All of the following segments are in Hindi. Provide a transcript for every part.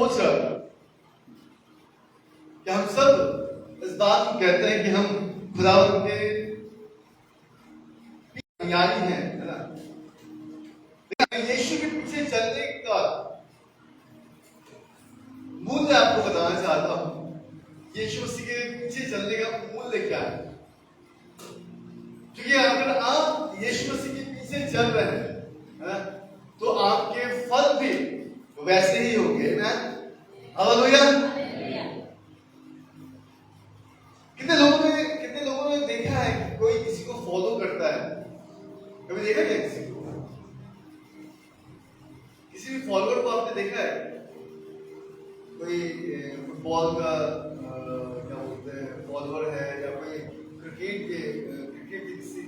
सोच रहा था कि हम सब इस बात को कहते हैं कि हम खुदावंद के अनुयायी हैं, है ना। लेकिन यीशु के पीछे चलने का मूल्य आपको बताना चाहता हूं। यीशु मसीह के पीछे चलने का मूल्य क्या है? क्योंकि अगर आप यीशु मसीह के पीछे चल रहे हैं, है ना, तो आपके फल भी वैसे ही होंगे ना। हालेलुया। कितने लोगों ने देखा है कि कोई किसी को फॉलो करता है? कभी देखा क्या किसी को? किसी भी फॉलोअर को आपने देखा है? कोई फुटबॉल का क्या बोलते हैं फॉलोअर है, या कोई क्रिकेट के किसी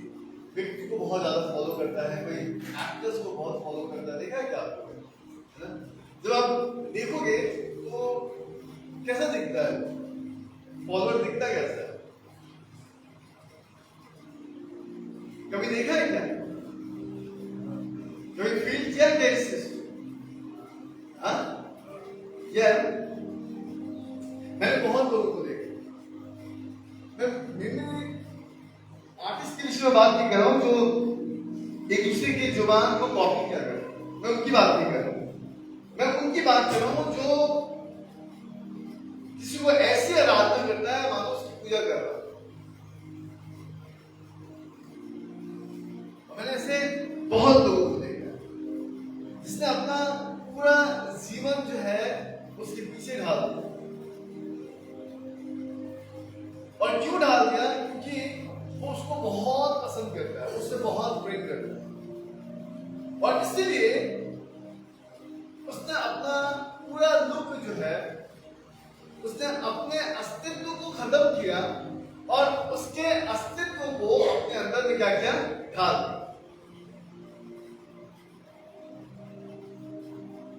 व्यक्ति को बहुत ज्यादा फॉलो करता है, कोई एक्टर्स को बहुत फॉलो करता है, देखा है क्या आपको? है ना? जब आप देखोगे तो कैसा दिखता है फॉलोअर? दिखता कैसा है? कभी देखा है क्या? कभी फील किया क्या इस चीज? हाँ, मैंने बहुत लोगों को देखा। मैं आर्टिस्ट के विषय में बात नहीं कर रहा हूं जो एक दूसरे की जुबान को कॉपी किया कर, मैं उनकी बात नहीं कर रहा हूं। मैं उनकी बात कर रहा हूं जो किसी को ऐसी आराधना करता है मानो उसकी पूजा कर रहा है। मैंने ऐसे बहुत लोगों को देखा जिसने अपना पूरा जीवन जो है उसके पीछे ढाल दिया। और क्यों डाल दिया? क्योंकि वो उसको बहुत पसंद करता है, उससे बहुत प्रेम करता है, और इसीलिए उसने अपना पूरा लुक जो है, उसने अपने अस्तित्व को खत्म किया और उसके अस्तित्व को अपने अंदर में क्या किया? ढाल दिया।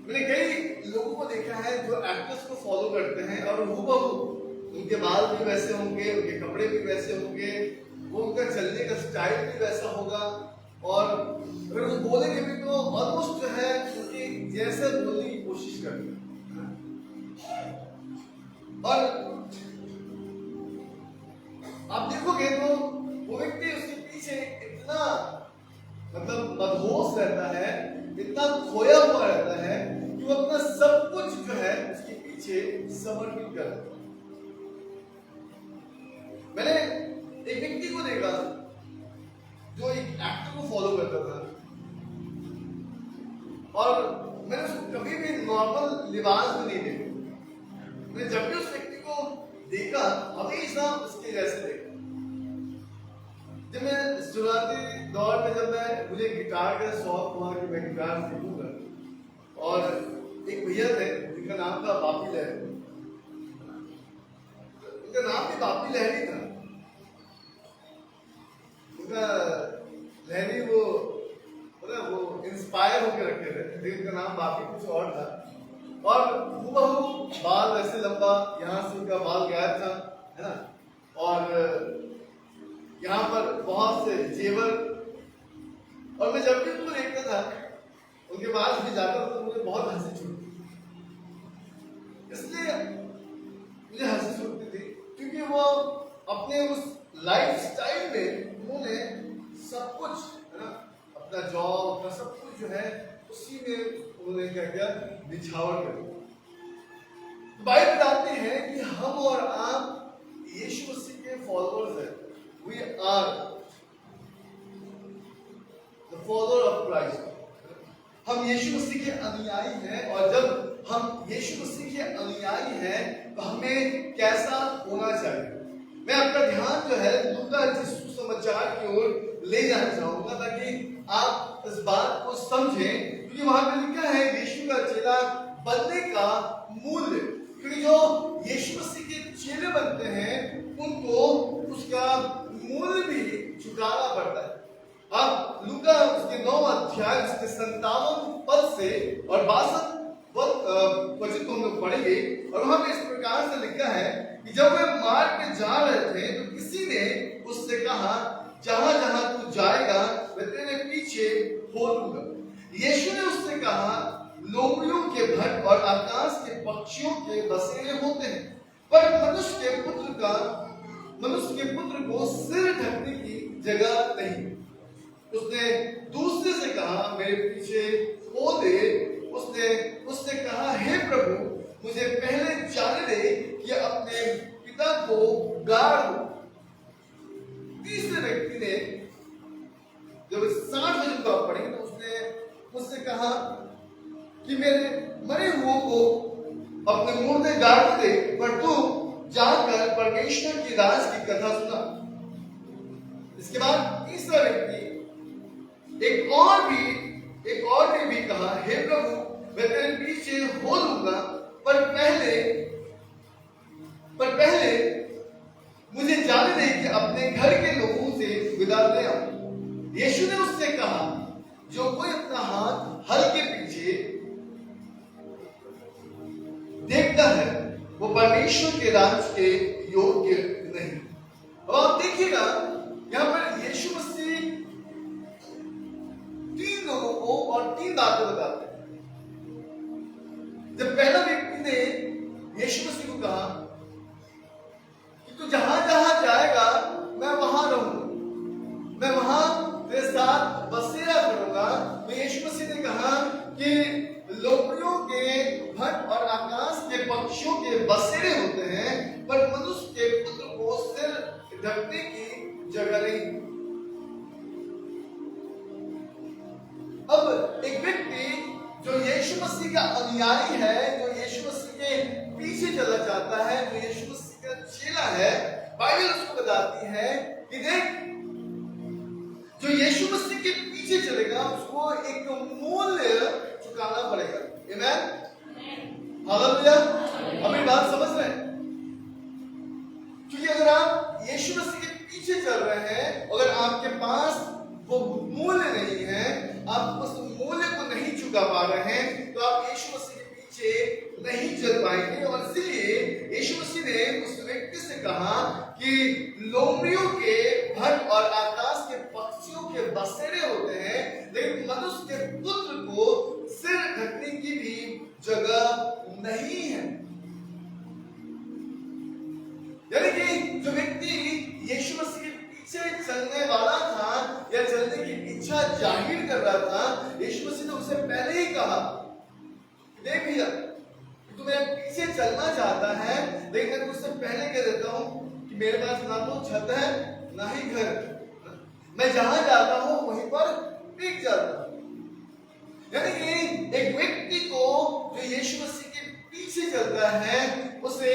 मैंने कई लोगों को देखा है जो एक्टर्स को फॉलो करते हैं और हूबहू उनके बाल भी वैसे होंगे, उनके कपड़े भी वैसे होंगे, वो उनका चलने का स्टाइल भी वैसा होगा, और अगर वो बोलेंगे भी तो ऑलमोस्ट जो है उनके जैसे बोलने की कोशिश करते हैं। और आप देखोगे तो वो व्यक्ति उसके पीछे इतना मतलब मदहोश रहता है, इतना खोया हुआ रहता है कि वो अपना सब कुछ जो है उसके पीछे समर्पित करता है। मैंने एक व्यक्ति को देखा जो एक एक्टर को फॉलो करता था, और मैंने उसको कभी भी नॉर्मल लिबास में नहीं देखा। मैंने जब भी उस व्यक्ति को देखा हमेशा उसके जैसे देखा। जब मैं शुरुआती दौर में मुझे गिटार का शौक हुआ कि मैं गिटार सीखूंगा, और एक भैया थे जिनका नाम था बापी लहरी। उनका नाम भी बापी लहरी था, उनका लहरी वो इंस्पायर होकर रखे थे, उनका नाम बापी कुछ और था, और हूबहू बाल वैसे लंबा, यहाँ से उनका बाल गायब था, है ना, और यहाँ पर बहुत से जेवर। और मैं जब भी उनको देखता था, उनके पास भी जाता था, तो मुझे बहुत हंसी छूटती। इसलिए मुझे हंसी छूटती थी क्योंकि वो अपने उस लाइफ स्टाइल में उन्होंने सब कुछ, है ना, अपना जॉब, अपना सब कुछ जो है उसी में उन्होंने क्या किया? निछावर कर दिया। बाइबल बताते हैं कि हम और आप यीशु मसीह के फॉलोअर्स हैं। We are the follower of Christ. हम यीशु मसीह के अनुयायी हैं, और जब हम यीशु मसीह के अनुयायी हैं तो हमें कैसा होना चाहिए? मैं आपका ध्यान जो है लूका के सुसमाचार की ओर ले जाना चाहूंगा ताकि आप इस बात को समझें, क्योंकि वहां पे लिखा है यीशु का चेला बनने का मूल्य। क्योंकि जो यीशु मसीह के चेले बनते हैं उनको उसका मूल्य भी चुकाना पड़ता है। अब लूका उसके 9 अध्याय उसके 57 पद से और 62 वचन को हम लोग पढ़ेंगे, और वहां पे इस प्रकार से लिखा है कि जब वे मार्ग में जा रहे थे तो किसी ने उससे कहा, जहां जहां तू जाएगा मैं तेरे पीछे हो लूंगा। यीशु ने उससे कहा, लोमड़ियों के भट्ट और आकाश के पक्षियों के बसेरे होते हैं, पर मनुष्य के पुत्र को सिर ढकने की जगह नहीं। उसने दूसरे से कहा, मेरे पीछे हो दे। उसने कहा, हे प्रभु, मुझे पहले जाने दे कि अपने पिता को गाड़ दूं। तीसरे व्यक्ति ने, जब 60 वचन को आप पढ़ेंगे तो उसने मुझसे कहा कि मेरे मरे हुओं को अपने मुर्दे गाड़ दे, पर तू जाकर परमेश्वर की राज की कथा सुना। इसके बाद तीसरा व्यक्ति एक और ने भी कहा, हे प्रभु, मैं तेरे पीछे हो लूंगा, पर पहले मुझे जाने दे कि अपने घर के लोगों से विदा ले आऊं। यीशु ने उससे कहा, जो कोई अपना हाथ हल के पीछे देखता है वो परमेश्वर के राज के योग्य नहीं। अब आप देखिएगा यहां पर यीशु मसीह 3 लोगों को और 3 बातें बताते हैं। जब पहला व्यक्ति ने यीशु मसीह को कहा कि तू जहां जहां जाएगा मैं वहां रहूंगा, मैं वहां तेरे साथ बसेरा करूंगा, तो यीशु मसीह ने कहा कि लोमड़ियों के भट और आकाश के पक्षियों के बसेरे होते हैं, पर मनुष्य के पुत्र को सिर ढकने की जगह नहीं। अब एक व्यक्ति जो यीशु मसीह का अनुयायी है, जो यीशु मसीह के पीछे चला जाता है, जो यीशु मसीह का चेला है, बाइबल उसको बताती है कि देख, जो यीशु मसीह के पीछे चलेगा उसको एक मूल्य चुकाना पड़ेगा। आमीन, हालेलुया। अपनी बात समझ रहे हैं? क्योंकि अगर आप यीशु मसीह के पीछे चल रहे हैं, अगर आपके पास वो मूल्य नहीं है, आप उस मूल्य को नहीं चुका पा रहे हैं, तो आप यीशु मसीह के पीछे नहीं चल पाएंगे। और इसलिए यीशु मसीह ने उस व्यक्ति से कहा कि लोमड़ियों के भट और आकाश के पक्षियों के बसेरे होते हैं, लेकिन मनुष्य के पुत्र को सिर ढकने की भी जगह नहीं है। यानी कि जो व्यक्ति यीशु मसीह के पीछे चलने वाला था या चलने की इच्छा जाहिर कर रहा था, यीशु मसीह ने उसे पहले ही कहा, देख भैया, तू मेरे पीछे चलना चाहता है, लेकिन मैं तुझसे पहले कह देता हूं कि मेरे पास ना तो छत है ना ही घर, मैं जहां जाता हूं वहीं पर टिक जाता हूं। यानी कि एक व्यक्ति को जो यीशु मसीह के पीछे चलता है, उसे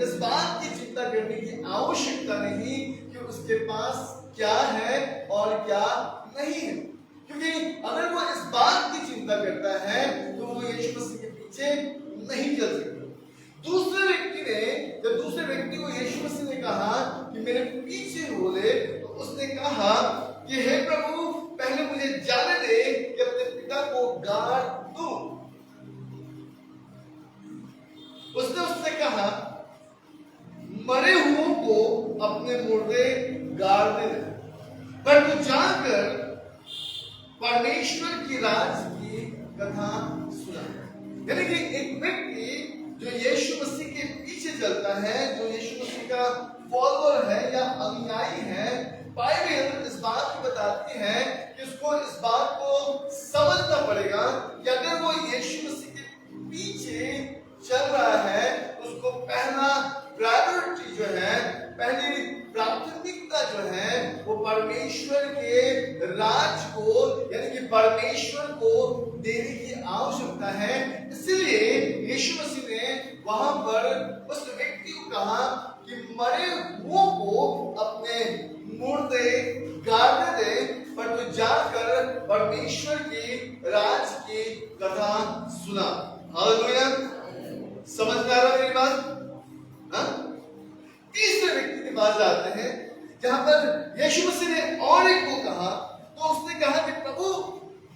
इस बात की चिंता करने की आवश्यकता नहीं कि उसके पास क्या है और क्या नहीं है, क्योंकि अगर वो इस बात की चिंता करता है तो वो यीशु मसीह के पीछे नहीं चल सकता। दूसरे व्यक्ति को यीशु मसीह ने कहा कि मेरे पीछे हो ले, तो उसने कहा कि हे प्रभु, पहले मुझे जाने दे कि अपने पिता को गाड़ दूं। उसने उससे कहा, मरे हुओं को अपने मुर्दे गाड़ दे, पर तू जाकर परमेश्वर की राज की कथा सुना। यानी कि एक व्यक्ति जो यीशु मसीह के पीछे चलता है, जो यीशु मसीह का फॉलोअर है या अनुयायी है, बाइबल इस बात को बताती है कि उसको इस बात को समझना पड़ेगा कि अगर वो यीशु मसीह के पीछे चल रहा है, उसको पहला प्रायोरिटी जो है, पहली प्राथमिकता जो है, वो परमेश्वर के राज को यानी कि परमेश्वर को देने की आवश्यकता है। इसलिए यीशु मसीह ने वहां पर उस व्यक्ति को कहा कि मरे हुओं को अपने मुर्दे गाड़ दे, पर तू जाकर परमेश्वर की राज की कथा सुना। हालेलुया, समझ में आ रहा है मेरी बात? हाँ? तीसरे व्यक्ति के पास जाते हैं जहां पर यीशु मसीह ने और एक को कहा, तो उसने कहा कि प्रभु,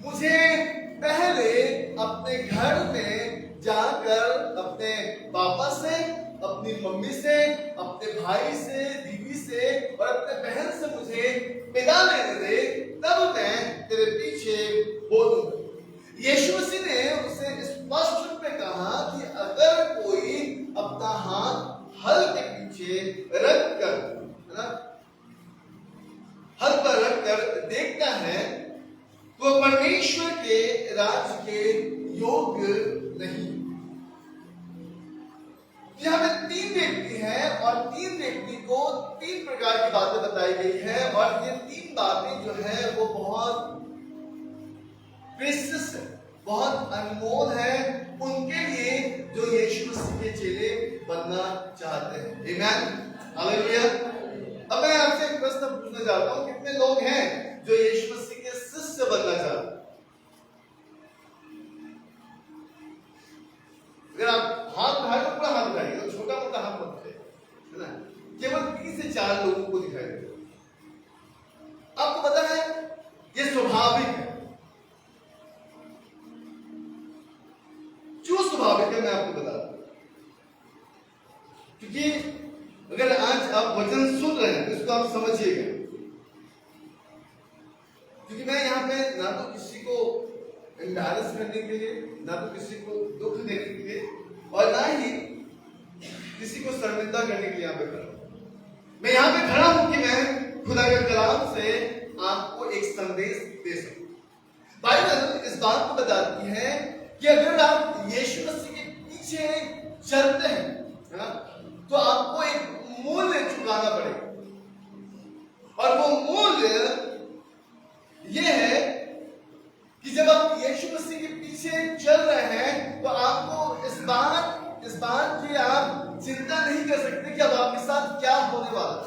मुझे पहले अपने घर में जाकर अपने पापा से, अपनी मम्मी से, अपने भाई से, दीदी से और अपने बहन से मुझे विदा लेने दे, तब मैं तेरे पीछे बोलूंगा। यीशु मसीह ने उसे स्पष्ट रूप में कहा कि अगर कोई पीछे रख कर, है ना, हद पर रख कर देखता है तो परमेश्वर के राज्य के योग्य नहीं। यहाँ पे 3 व्यक्ति हैं और 3 व्यक्ति को 3 प्रकार की बातें बताई गई है और ये 3 बातें जो है वो बहुत प्रेशियस है, बहुत अनमोल है उनके लिए जो यीशु मसीह के चेले बनना चाहते हैं। आमीन, हालेलुया। अब मैं आपसे एक प्रश्न पूछना चाहता हूं, कितने लोग हैं जो यीशु मसीह के शिष्य बनना चाहते हैं? अगर आप हाथ उठाए तो पूरा हाथ उठाइए, तो छोटा मोटा हाथ मत उठाइए, है ना, केवल 3 से 4 लोगों को दिखाई देगा। आपको पता है ये स्वाभाविक है, क्यों स्वाभाविक है मैं आपको बता दूं। क्योंकि अगर आज आप वचन सुन रहे हैं तो इसको आप समझिएगा, क्योंकि मैं यहाँ पे ना तो किसी को एम्बैरस करने के लिए, ना तो किसी को दुख देने के लिए और ना ही किसी को शर्मिंदा करने के लिए यहाँ पे खड़ा हूं। मैं यहाँ पे खड़ा हूं कि मैं खुदा के कलाम से आपको एक संदेश दे सकूं। बाइबल इस बात को बताती है कि अगर आप यीशु मसीह के पीछे चलते हैं, है ना, तो आपको एक मूल्य चुकाना पड़ेगा और वो मूल्य ये है कि जब आप यीशु मसीह के पीछे चल रहे हैं तो आपको इस बात की आप चिंता नहीं कर सकते कि अब आपके साथ क्या होने वाला है।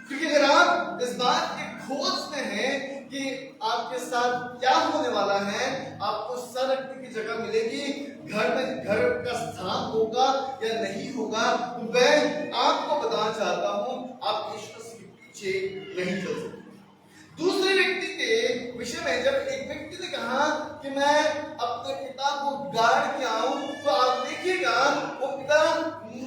क्योंकि अगर आप इस बात की खोज में हैं कि आपके साथ क्या होने वाला है, आपको सर रखने की जगह मिलेगी, घर का स्थान होगा या नहीं होगा, तो मैं आपको बताना चाहता हूं आप यीशु मसीह के पीछे नहीं चल सकते। दूसरे व्यक्ति के विषय में जब एक व्यक्ति ने कहा कि मैं अपने पिता को गाड़ के आऊं, तो आप देखिएगा वो पिता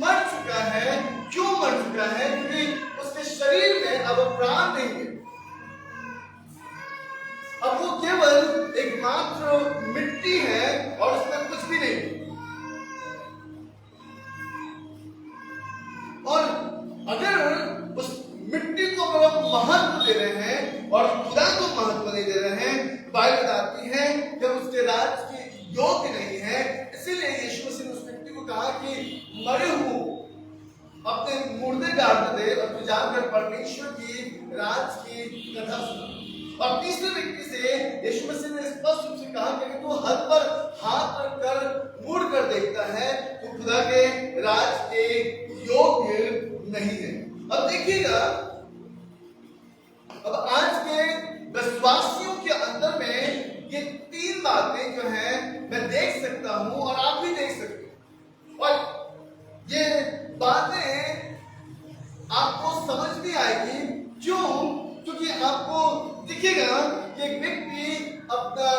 मर चुका है। क्यों मर चुका है? क्योंकि उसके शरीर में अब प्राण नहीं है, अब वो केवल एक मात्र मिट्टी है और उसमें कुछ भी नहीं। और अगर उस मिट्टी को अगर आप महत्व दे रहे हैं और खुदा को महत्व नहीं दे रहे हैं, बाइबल बताती है कि उसके राज के योग्य नहीं है। इसीलिए यीशु मसीह ने उस व्यक्ति को कहा कि मरे हूं, अपने मुर्दे गाड़ दे और तू जाकर परमेश्वर की राज की कथा सुना। और तीसरे व्यक्ति से यीशु मसीह ने स्पष्ट रूप से कहा कि तू हद पर हाथ रखकर मुड़ कर देखता है तो खुदा के राज के योग्य नहीं है। अब देखिएगा, अब आज के विश्वासियों के अंदर में ये 3 बातें जो हैं मैं देख सकता हूं और आप भी देख सकते हैं, और ये बातें आपको समझ में आएगी। क्यों? क्योंकि आपको दिखेगा कि एक व्यक्ति अपना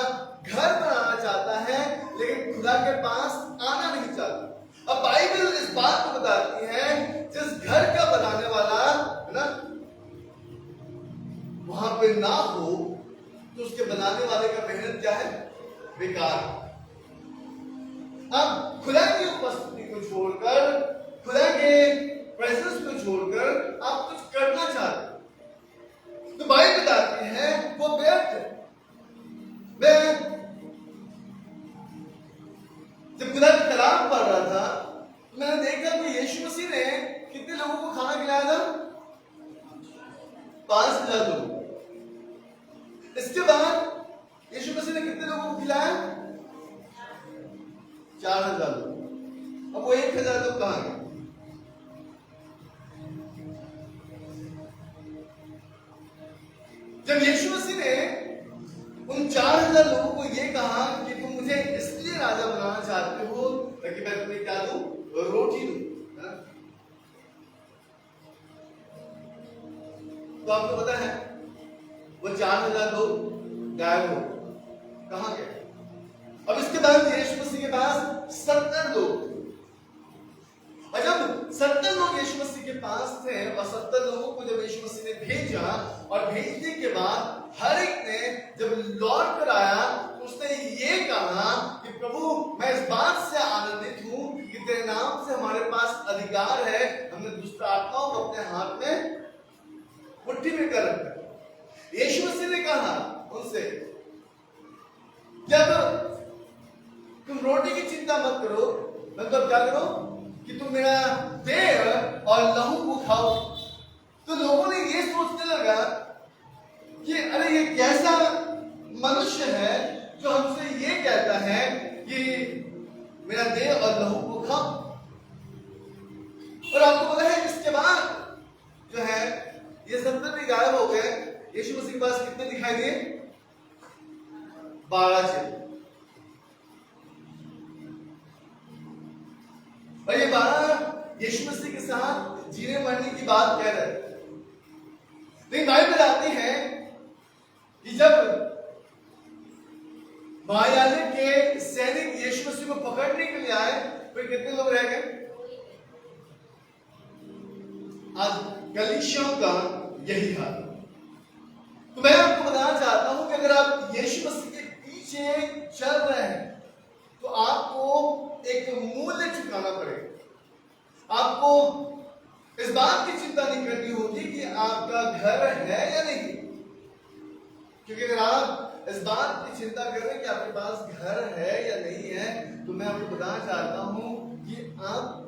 घर बनाना चाहता है लेकिन खुदा के पास आना नहीं चाहता। अब बाइबल इस बात को बताती है जिस घर का बनाने वाला, है ना, वहां पे ना हो तो उसके बनाने वाले का मेहनत क्या है? बेकार। अब खुदा की उपस्थिति को छोड़कर, खुदा के प्रेजेंस को छोड़कर आप कुछ करना चाहते हैं तो बाइबल बताती है वो व्यर्थ है। मैं जब खुदा का कलाम पढ़ रहा था तो मैंने देखा कि यीशु मसीह ने कितने लोगों को खाना खिलाया था? 5,000 लोगों। इसके बाद यीशु मसीह ने कितने लोगों को खिलाया? 4,000 लोग। अब वो 1,000 लोग कहां गए? जब यीशु मसीह ने उन 4,000 लोगों को यह कहा कि तुम मुझे इसलिए राजा बनाना चाहते हो ताकि मैं तुम्हें क्या दूं? रोटी दूं, तो आपको पता है वो 4,000 लोग गायब हो कहां गए? अब इसके बाद यीशु मसीह के पास 70 लोग, और जब 70 लोग यीशु मसीह के पास थे और 70 लोगों को जब यीशु मसीह ने भेजा और भेजने के बाद हर एक ने जब लौट कर आया तो उसने ये कहा कि प्रभु मैं इस बात से आनंदित हूं कि तेरे नाम से हमारे पास अधिकार है, हमने दुष्ट आत्माओं को अपने हाथ में मुट्ठी में कर रखा। यीशु मसीह ने कहा उनसे, जब तुम रोटी की चिंता मत करो, मतलब क्या करो कि तुम मेरा देह और लहू को खाओ। तो लोगों ने ये सोचने लगा कि अरे ये कैसा मनुष्य है जो हमसे ये कहता है कि मेरा देह और लहू को खाओ। और आपको पता है इसके बाद जो है ये 70 भी गायब हो गए। यीशु मसीह के पास कितने दिखाई दिए? 12 चेले। और ये 12 यीशु मसीह के साथ जीने मरने की बात कह रहे थे। लेकिन बाइबल बताती है कि जब महायाजक के सैनिक यीशु मसीह को पकड़ने के लिए आए, फिर कितने लोग रह गए? आज कलीसियाओं का यही हाल। तो मैं आपको बताना चाहता हूं कि अगर आप यीशु मसीह के पीछे चल रहे हैं तो आपको एक मूल्य चुकाना पड़ेगा। आपको इस बात की चिंता नहीं करनी होगी कि आपका घर है या नहीं, क्योंकि अगर आप इस बात की चिंता कर रहे हैं कि आपके पास घर है या नहीं है, तो मैं आपको बताना चाहता हूं कि आप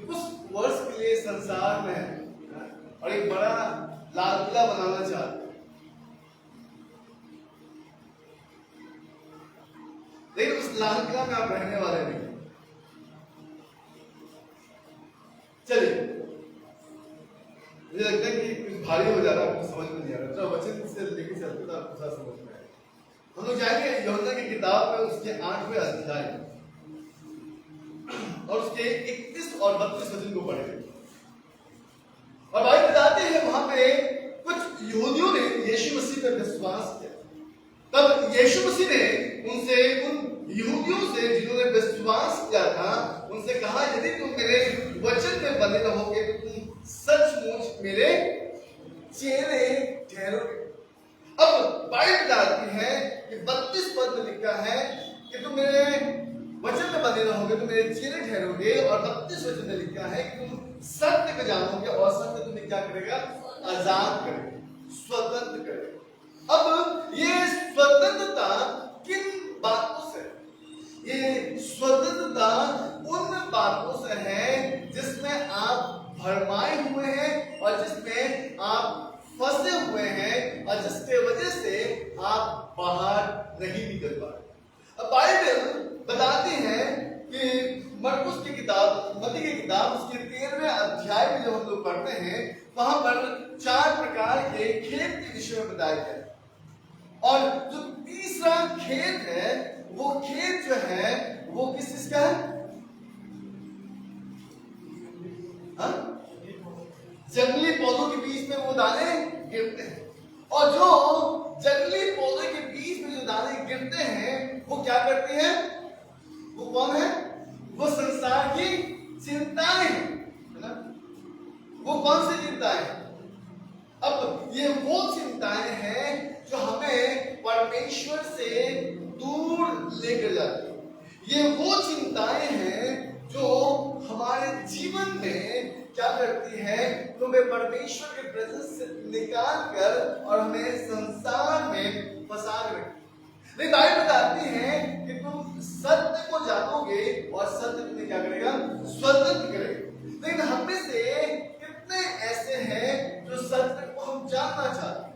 कुछ वर्ष के लिए संसार में है और एक बड़ा लाल किला बनाना चाहते हैं, लेकिन उस लाल किला में आप रहने वाले नहीं। चलिए, मुझे लगता है कि कुछ भारी हो जा रहा है, आपको समझ में नहीं आ रहा। तो वचन से लेके चलते तो आपको साथ समझ में आएगा। हम लोग जाएंगे यूहन्ना की किताब में उसके 8वें अध्याय और उसके 31 और 32 वचन को पढ़ेंगे। और बाइबल बताते हैं वहां पे कुछ यहूदियों ने यीशु मसीह पर विश्वास किया। तब यीशु मसीह ने उनसे, उन यहूदियों से जिन्होंने विश्वास किया था, उनसे कहा, यदि तुम मेरे वचन में बने रहोगे तो तुम सचमुच मेरे चेले ठहरोगे। अब बाइबल बताती है कि 32 पद में लिखा है कि तुम मेरे वचन में बने रहोगे तो मेरे चेले ठहरोगे, और 32 वचन में लिखा है कि तुम सत्य को जानोगे और सत्य तुम्हें क्या करेगा? आजाद करेगा, स्वतंत्र करेगा। अब ये स्वतंत्रता किन बातों से? ये स्वतंत्रता उन बातों से है जिसमें आप भरमाए हुए हैं और जिसमें आप फंसे हुए हैं और जिसके वजह से आप बाहर नहीं निकल पा रहे। अब बाइबल बताती है कि मरकुस की किताब, मत्ती की किताब, उसके 13वें अध्याय में जब हम लोग पढ़ते हैं, वहां पर 4 प्रकार के खेत के विषय में बताया गया है। और जो तीसरा खेत है, वो खेत जो है वो किस चीज का है? जंगली पौधों के बीच में वो दाने गिरते हैं। और जो जंगली पौधे के बीच में जो दाने गिरते हैं वो क्या करती हैं? वो कौन है? वो संसार की चिंताएं है ना। वो कौन सी चिंताएं? अब ये वो चिंताएं हैं जो हमें परमेश्वर से दूर लेकर जाती है। ये वो चिंताएं हैं जो हमारे जीवन में क्या करती है? तुम्हें परमेश्वर के प्रेजेंस से निकाल कर और हमें संसार में फंसा कर रखती है। लेकिन बाइबल बताती है कि तुम सत्य को जानोगे और सत्य तुम्हें क्या करेगा? स्वतंत्र करेगा। लेकिन हम में से कितने ऐसे हैं जो सत्य को हम जानना चाहते हैं?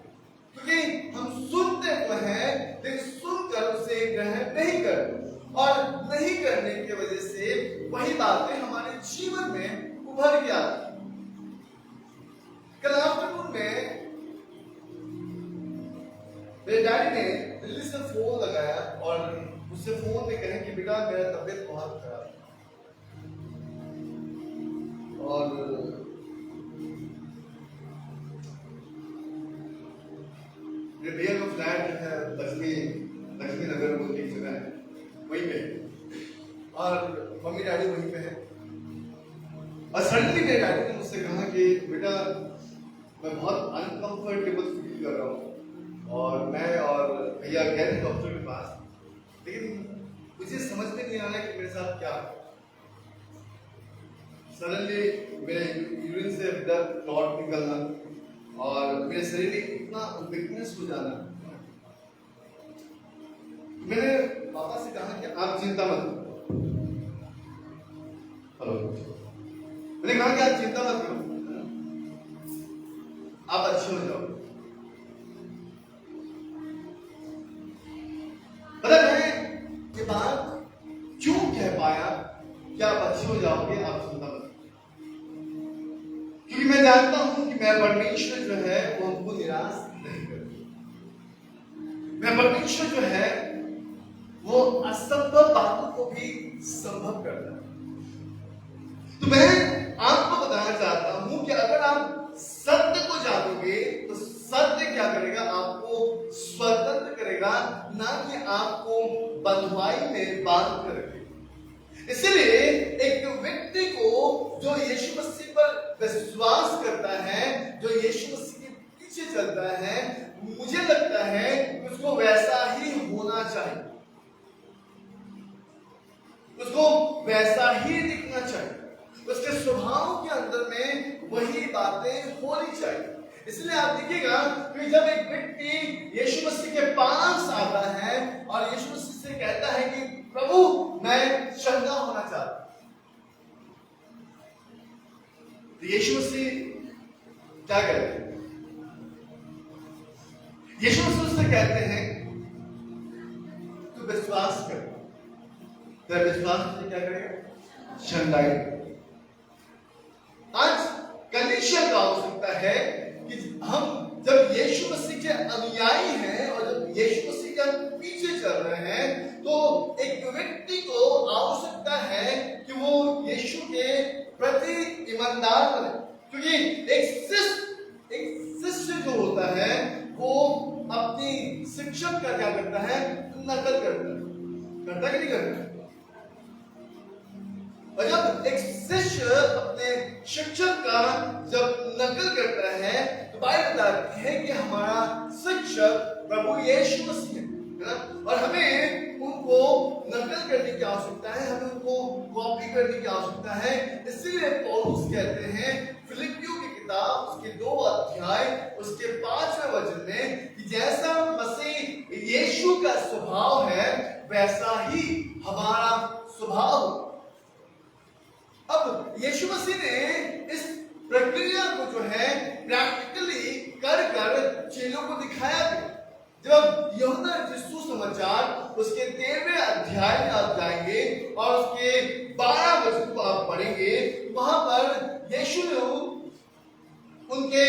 क्योंकि हम सुनते तो हैं लेकिन सुनकर उसे ग्रहण नहीं करते, और नहीं करने की वजह से वही बातें हमारे जीवन में उभर के आती है। कल आफ्टरनून में मेरे डैडी ने दिल्ली से फोन लगाया और उससे फोन में कहे कि बेटा मेरा तबीयत बहुत खराब है और मेरे भैया का फ्लैट है लक्ष्मी नगर बोल के एक जगह है, वहीं पे, और मम्मी डैडी वहीं पे है। और सडनली मेरे डैडी ने मुझसे कहा कि बेटा मैं बहुत अनकंफर्टेबल फील कर रहा हूँ और मैं और भैया गए थे डॉक्टर के पास, लेकिन कुछ मुझे समझ में नहीं आ रहा है कि मेरे साथ क्या सडनली मेरे यूरिन से ब्लड क्लॉट निकलना और मेरे शरीर में इतना वीकनेस हो जाना। मैंने पापा से कहा कि आप चिंता मत करो। हेलो, मैंने कहा कि आप चिंता मत करो, आप अच्छे हो जाओ। मतलब मैं ये बात क्यों कह पाया कि आप अच्छे हो जाओगे, आप चिंता मत करो, क्योंकि मैं जानता हूं कि मैं परमेश्वर जो है वो हमको निराश नहीं करता। मैं परमेश्वर जो है वो असंभव बातों को भी संभव करता है। तो मैं आपको बताना चाहता हूं कि अगर आप सत्य को जानोगे तो सत्य क्या करेगा, आपको स्वतंत्र करेगा, ना कि आपको बंधुआई में बांध कर रखेगा। इसलिए एक व्यक्ति को जो यीशु मसीह पर विश्वास करता है, जो यीशु मसीह के पीछे चलता है, मुझे लगता है उसको वैसा ही होना चाहिए, उसको वैसा ही दिखना चाहिए, उसके स्वभाव के अंदर में वही बातें होनी चाहिए। इसलिए आप देखिएगा कि जब एक व्यक्ति यीशु मसीह के पास आता है और यीशु मसीह से कहता है कि प्रभु मैं चंगा होना चाहता हूं, तो यीशु मसीह क्या कहते हैं? यीशु मसीह उससे कहते हैं तू विश्वास कर, तेरा विश्वास तुझे क्या करेगा? चंगाई। आज कंडीशन का हो सकता है कि हम जब यीशु मसीह के अनुयायी हैं और जब यीशु मसीह के पीछे चल रहे हैं, तो एक व्यक्ति को आवश्यकता है कि वो यीशु के प्रति ईमानदार बने, क्योंकि एक शिष्य जो होता है वो अपनी शिक्षक का क्या करता है? नकल करता कि नहीं करता? और जब एक शिष्य अपने शिक्षक का जब नकल करता है तो बाइबल बताती है कि हमारा शिक्षक प्रभु यीशु मसीह है ना, और हमें उनको नकल करने की आवश्यकता है, हमें उनको कॉपी करने की आवश्यकता है। इसीलिए पौलुस कहते हैं फिलिपियों की किताब उसके 2 अध्याय उसके 5वें वचन में कि जैसा मसीह यीशु का स्वभाव है वैसा ही हमारा स्वभाव। अब यीशु मसीह ने इस प्रक्रिया को जो है प्रैक्टिकली कर चेलों को दिखाया भी। जब यूहन्ना यीशु समाचार उसके 13वें अध्याय में आप जाएंगे और उसके 12 वचन को आप पढ़ेंगे, वहां पर यीशु ने उनके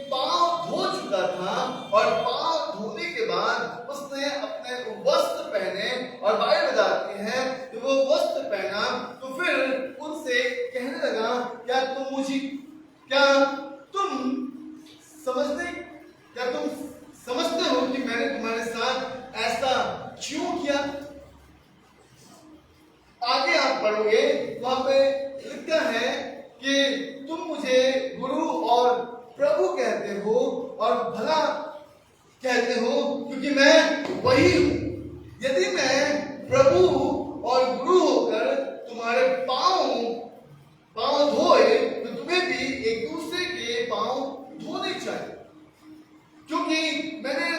पांव धो चुका था और पांव धोने के बाद उसने अपने वस्त्र पहने और बाइबल बताती है कि वो वस्त्र पहना तो फिर उनसे कहने लगा क्या तुम समझते हो कि मैंने तुम्हारे साथ ऐसा क्यों किया? आगे आप पढ़ोगे वहां पे लिखा है कि तुम मुझे गुरु और प्रभु कहते हो और भला कहते हो क्योंकि मैं वही हूं। यदि मैं प्रभु और गुरु होकर तुम्हारे पांव धोए तो तुम्हें भी एक दूसरे के पांव धोने चाहिए, क्योंकि मैंने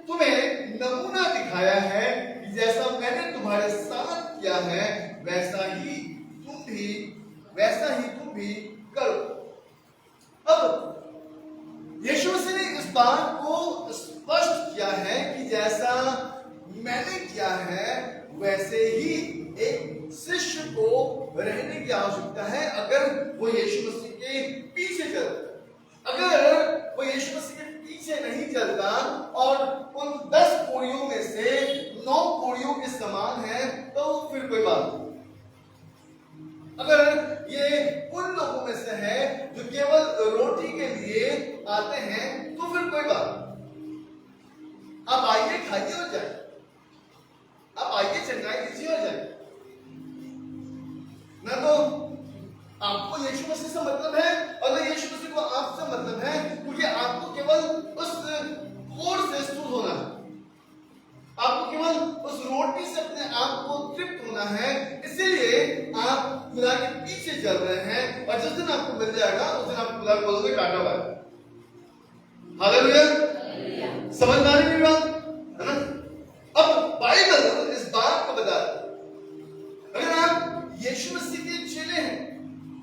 तुम्हें नमूना दिखाया है कि जैसा मैंने तुम्हारे साथ किया है वैसा ही तुम भी करो। अब यीशु मसीह ने इस बात को स्पष्ट किया है कि जैसा मैंने किया है वैसे ही एक शिष्य को रहने की आवश्यकता है। अगर वो यीशु मसीह के पीछे चलता, अगर वो यीशु मसीह के पीछे नहीं चलता और उन 10 कोड़ियों में से 9 कोड़ियों के समान है तो फिर कोई बात नहीं। अगर ये उन लोगों में से है जो केवल रोटी के लिए आते हैं तो फिर कोई बात नहीं। आप आइए, खाइए हो जाए, आप आइए, चंगाई लीजिए हो जाए। ना तो आपको यीशु मसीह से मतलब है और ना यीशु मसीह को आपसे मतलब है, क्योंकि आपको केवल उस कोड़ से स्तुत होना है, आपको केवल उस रोटी से अपने आप को तृप्त होना इसीलिए आप खुदा के पीछे चल रहे हैं और जिस दिन आपको मिल जाएगा उस दिन आप खुदा को बोलोगे टाटा बाय। हालेलुया। समझ में आ रही मेरी बात है ना? अब बाइबल इस बात को बताता है, अगर आप यीशु मसीह के चेले हैं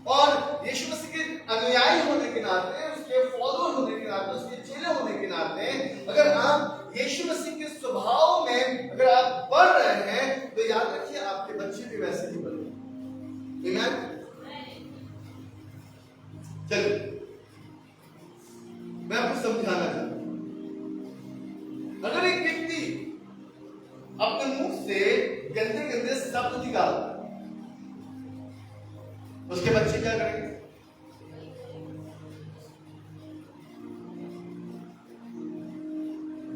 और यीशु मसीह के अनुयायी होने के नाते, उसके फॉलोअर होने के नाते, उसके चेले होने के नाते, अगर आप यीशु मसीह के स्वभाव में अगर आप बढ़ रहे हैं तो याद रखिए आपके बच्चे भी वैसे ही बढ़ेंगे। आमीन। चलिए मैं आपको समझाना चाहता हूं, अगर एक व्यक्ति अपने मुंह से गंदे गंदे शब्द निकालता है, उसके बच्चे क्या करेंगे?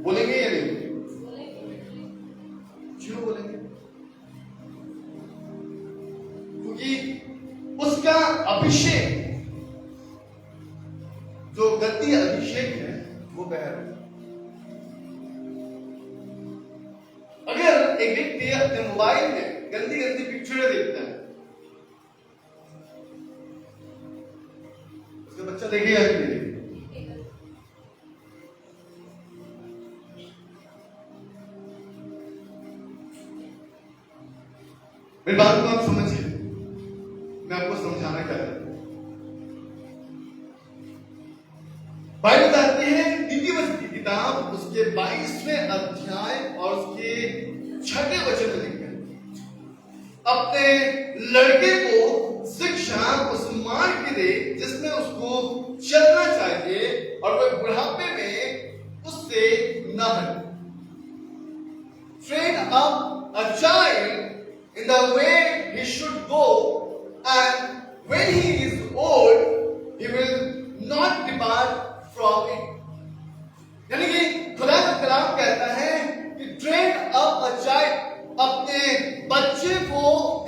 बोलेंगे या नहीं? क्यों बोलेंगे? क्योंकि उसका अभिषेक, जो गंदी अभिषेक है, वो बह रहा है। अगर एक व्यक्ति अपने मोबाइल में गंदी गंदी पिक्चरें देखता है, उसका बच्चा देखेगा कि नहीं? मेरी बात को आप समझिए, मैं आपको समझाना चाहता हूं। बाइबल बताती है नीतिवचन की किताब उसके 22वें अध्याय और उसके 6ठे वचन में लिखा है, अपने लड़के को शिक्षा उस मार्ग की दे जिसमें उसको चलना चाहिए और वह बुढ़ापे में उससे न हटे। Train up a child in the way he should go, and when he is old, he will not depart from it. यानी कि खुदा का कलाम कहता है कि ट्रेन अप अ चाइल्ड, अपने बच्चे को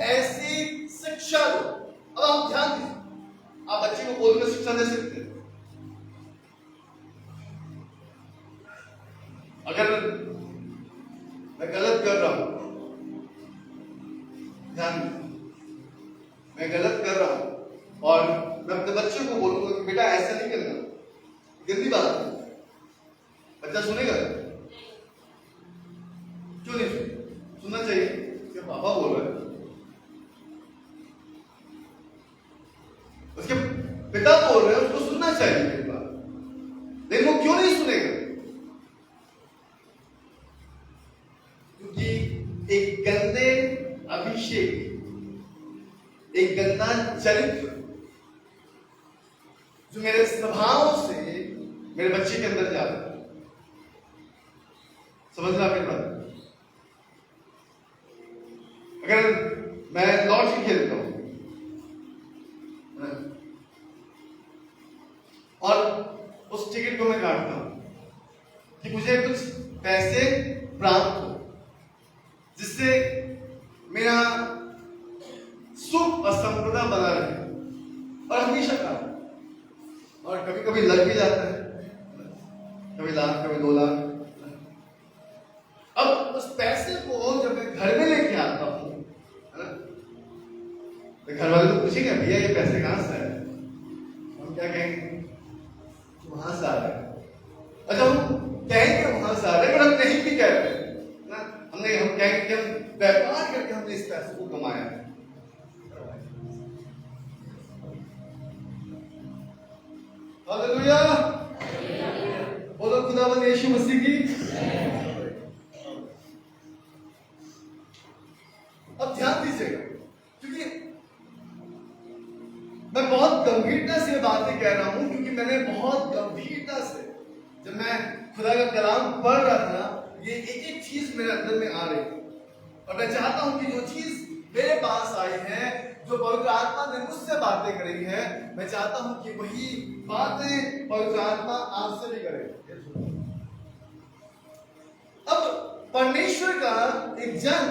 ऐसी शिक्षा दो। अब आप ध्यान दीजिए, आप बच्चे को बोलने में शिक्षा दे सकते हैं। अगर मैं गलत कर रहा हूं, ध्यान दीजिए, मैं गलत कर रहा हूं और मैं अपने बच्चे को बोलूंगा कि बेटा ऐसा नहीं करना, गंदी बात है, बच्चा सुनेगा? क्यों नहीं सुनना चाहिए? क्या पापा बोल रहे हैं, उसके पिता बोल रहे हैं, उसको सुनना चाहिए मेरी बात, लेकिन वो क्यों नहीं सुनेगा? क्योंकि एक गंदे अभिषेक, एक गंदा चरित्र जो मेरे स्वभाव से मेरे बच्चे के अंदर जाता है। समझ रहा मेरी बात? अगर मैं लॉटरी खेलता हूं और उस टिकट को मैं काटता हूं कि मुझे कुछ पैसे प्राप्त हो, जिससे मेरा सुख और संपदा बना रहे और हमेशा का, और कभी कभी लग भी जाता है, कभी लाख कभी 2 लाख। अब उस पैसे को जब मैं घर में लेके आता हूं, है ना, तो घर वाले तो पूछेंगे भैया ये पैसे कहां से आए? हम क्या कहेंगे? वहां से आ रहे हैं। अच्छा, हम कहेंगे वहां से आ रहे हैं, पर हम कहीं भी कह रहे हैं ना, हम कहेंगे कि हम व्यापार करके हमने इस पैसे को कमाया है। हालेलुया, बोलो खुदावंद यीशु मसीह की। अब ध्यान दीजिएगा, क्योंकि मैं बहुत गंभीरता से बातें कह रहा हूं, क्योंकि मैंने बहुत गंभीरता से, जब मैं खुदा का कलाम पढ़ रहा था, ये एक एक चीज मेरे अंदर में आ रही है और मैं चाहता हूं कि जो चीज मेरे पास आई है, जो पवित्र आत्मा ने मुझसे बातें करी है, मैं चाहता हूं कि वही बातें पवित्र आत्मा आपसे भी करे। अब परमेश्वर का एक जन